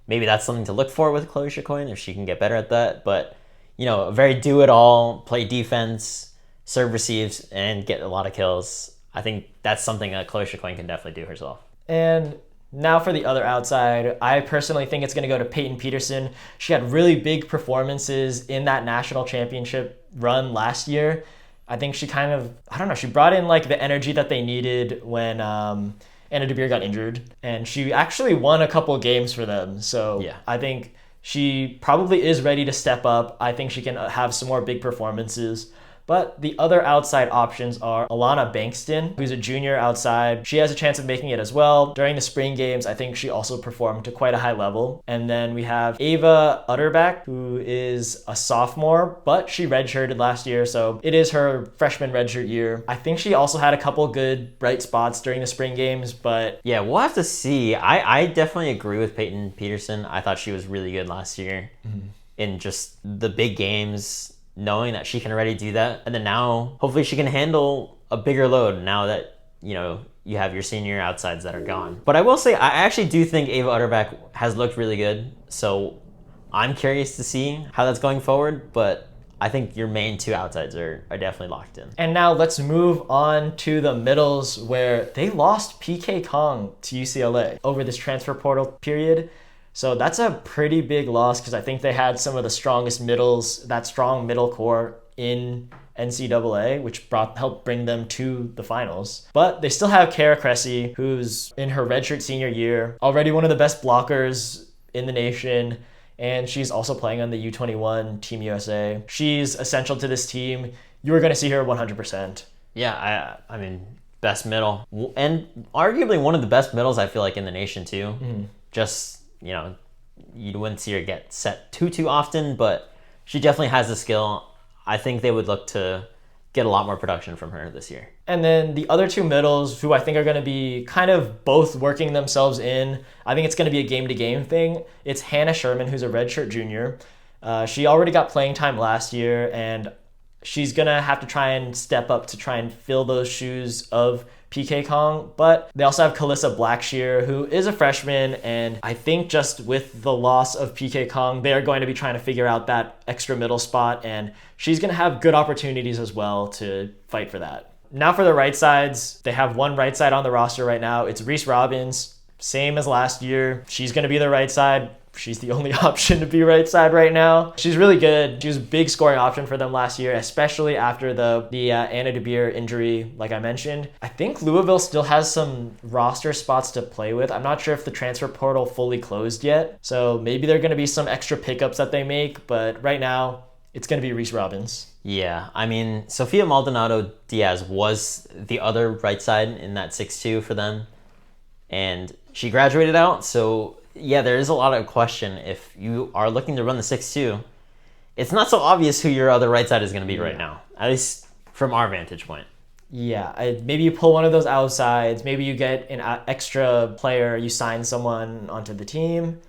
maybe that's something to look for with Chloe Chacoin if she can get better at that. But a very do-it-all, play defense, serve receives, and get a lot of kills. I think that's something that Chloe Chacoin can definitely do herself. And now for the other outside, I personally think it's going to go to Peyton Peterson. She had really big performances in that national championship run last year. I think she she brought in the energy that they needed when Anna DeBeer got injured. And she actually won a couple games for them. So yeah. I think she probably is ready to step up. I think she can have some more big performances. But the other outside options are Alana Bankston, who's a junior outside. She has a chance of making it as well. During the spring games, I think she also performed to quite a high level. And then we have Ava Utterback, who is a sophomore, but she redshirted last year, so it is her freshman redshirt year. I think she also had a couple good bright spots during the spring games, but... Yeah, we'll have to see. I definitely agree with Peyton Peterson. I thought she was really good last year in just the big games, knowing that she can already do that. And then now, hopefully she can handle a bigger load now that, you have your senior outsides that are gone. But I will say, I actually do think Ava Utterback has looked really good. So I'm curious to see how that's going forward. But I think your main two outsides are definitely locked in. And now let's move on to the middles, where they lost PK Kong to UCLA over this transfer portal period. So that's a pretty big loss because I think they had some of the strongest middles, that strong middle core in NCAA, which helped bring them to the finals. But they still have Kara Cressy, who's in her redshirt senior year, already one of the best blockers in the nation, and she's also playing on the U21 Team USA. She's essential to this team. You are going to see her 100%. Yeah, I mean, best middle. And arguably one of the best middles, I feel like, in the nation, too. Just... you wouldn't see her get set too often, but she definitely has the skill. I think they would look to get a lot more production from her this year. And then the other two middles, who I think are going to be kind of both working themselves in, I think it's going to be a game-to-game thing. It's Hannah Sherman, who's a redshirt junior. She already got playing time last year, and she's going to have to try and step up to try and fill those shoes of PK Kong. But they also have Kalissa Blackshear, who is a freshman, and I think just with the loss of PK Kong, they are going to be trying to figure out that extra middle spot, and she's going to have good opportunities as well to fight for that. Now for the right sides, they have one right side on the roster right now. It's Reese Robbins, same as last year. She's going to be the right side. She's the only option to be right side right now. She's really good. She was a big scoring option for them last year, especially after the Anna DeBeer injury, like I mentioned. I think Louisville still has some roster spots to play with. I'm not sure if the transfer portal fully closed yet, so maybe there are going to be some extra pickups that they make, but right now, it's going to be Reese Robbins. Yeah, I mean, Sofia Maldonado Diaz was the other right side in that 6'2" for them, and she graduated out, so... Yeah, there is a lot of question. If you are looking to run the 6'2", it's not so obvious who your other right side is going to be right now, at least from our vantage point. Yeah, maybe you pull one of those outsides. Maybe you get an extra player. You sign someone onto the team.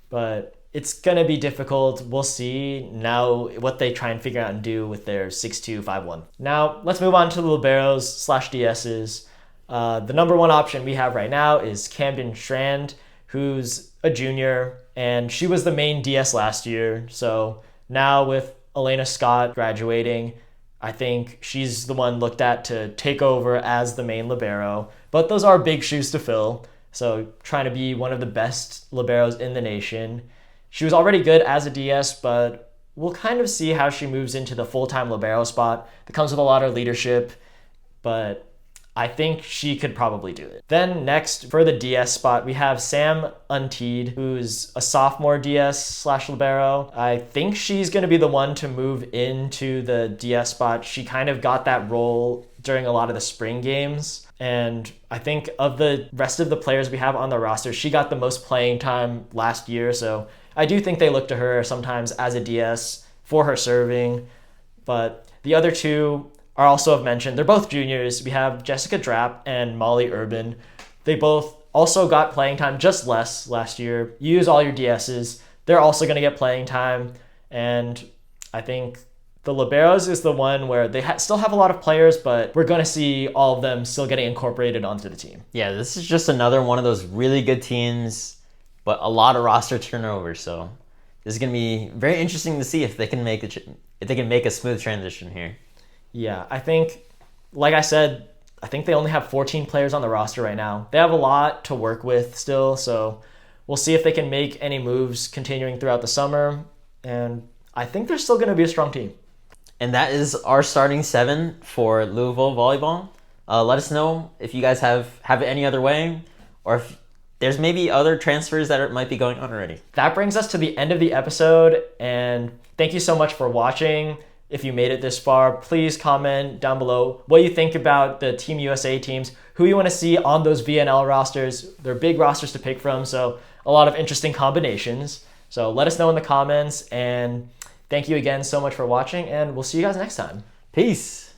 But it's going to be difficult. We'll see now what they try and figure out and do with their 6'2", 5'1". Now, let's move on to the liberos /DSs. The number one option we have right now is Camden Strand, who's a junior, and she was the main DS last year. So now with Elena Scott graduating, I think she's the one looked at to take over as the main libero. But those are big shoes to fill. So trying to be one of the best liberos in the nation. She was already good as a DS, but we'll kind of see how she moves into the full-time libero spot. That comes with a lot of leadership, but I think she could probably do it. Then next, for the DS spot, we have Sam Unteed, who's a sophomore DS/libero. I think she's going to be the one to move into the DS spot. She kind of got that role during a lot of the spring games. And I think of the rest of the players we have on the roster, she got the most playing time last year. So I do think they look to her sometimes as a DS for her serving. But the other two are also have mentioned. They're both juniors. We have Jessica Drapp and Molly Urban. They both also got playing time, just less last year. Use all your DSs. They're also going to get playing time. And I think the liberos is the one where they still have a lot of players, but we're going to see all of them still getting incorporated onto the team. Yeah, this is just another one of those really good teams, but a lot of roster turnover. So this is going to be very interesting to see if they can make a smooth transition here. Yeah, I think, like I said, I think they only have 14 players on the roster right now. They have a lot to work with still, so we'll see if they can make any moves continuing throughout the summer. And I think they're still going to be a strong team. And that is our starting 7 for Louisville volleyball. Let us know if you guys have it any other way, or if there's maybe other transfers that might be going on already. That brings us to the end of the episode, and thank you so much for watching. If you made it this far, please comment down below what you think about the Team USA teams, who you want to see on those VNL rosters. They're big rosters to pick from, so a lot of interesting combinations. So let us know in the comments, and thank you again so much for watching, and we'll see you guys next time. Peace.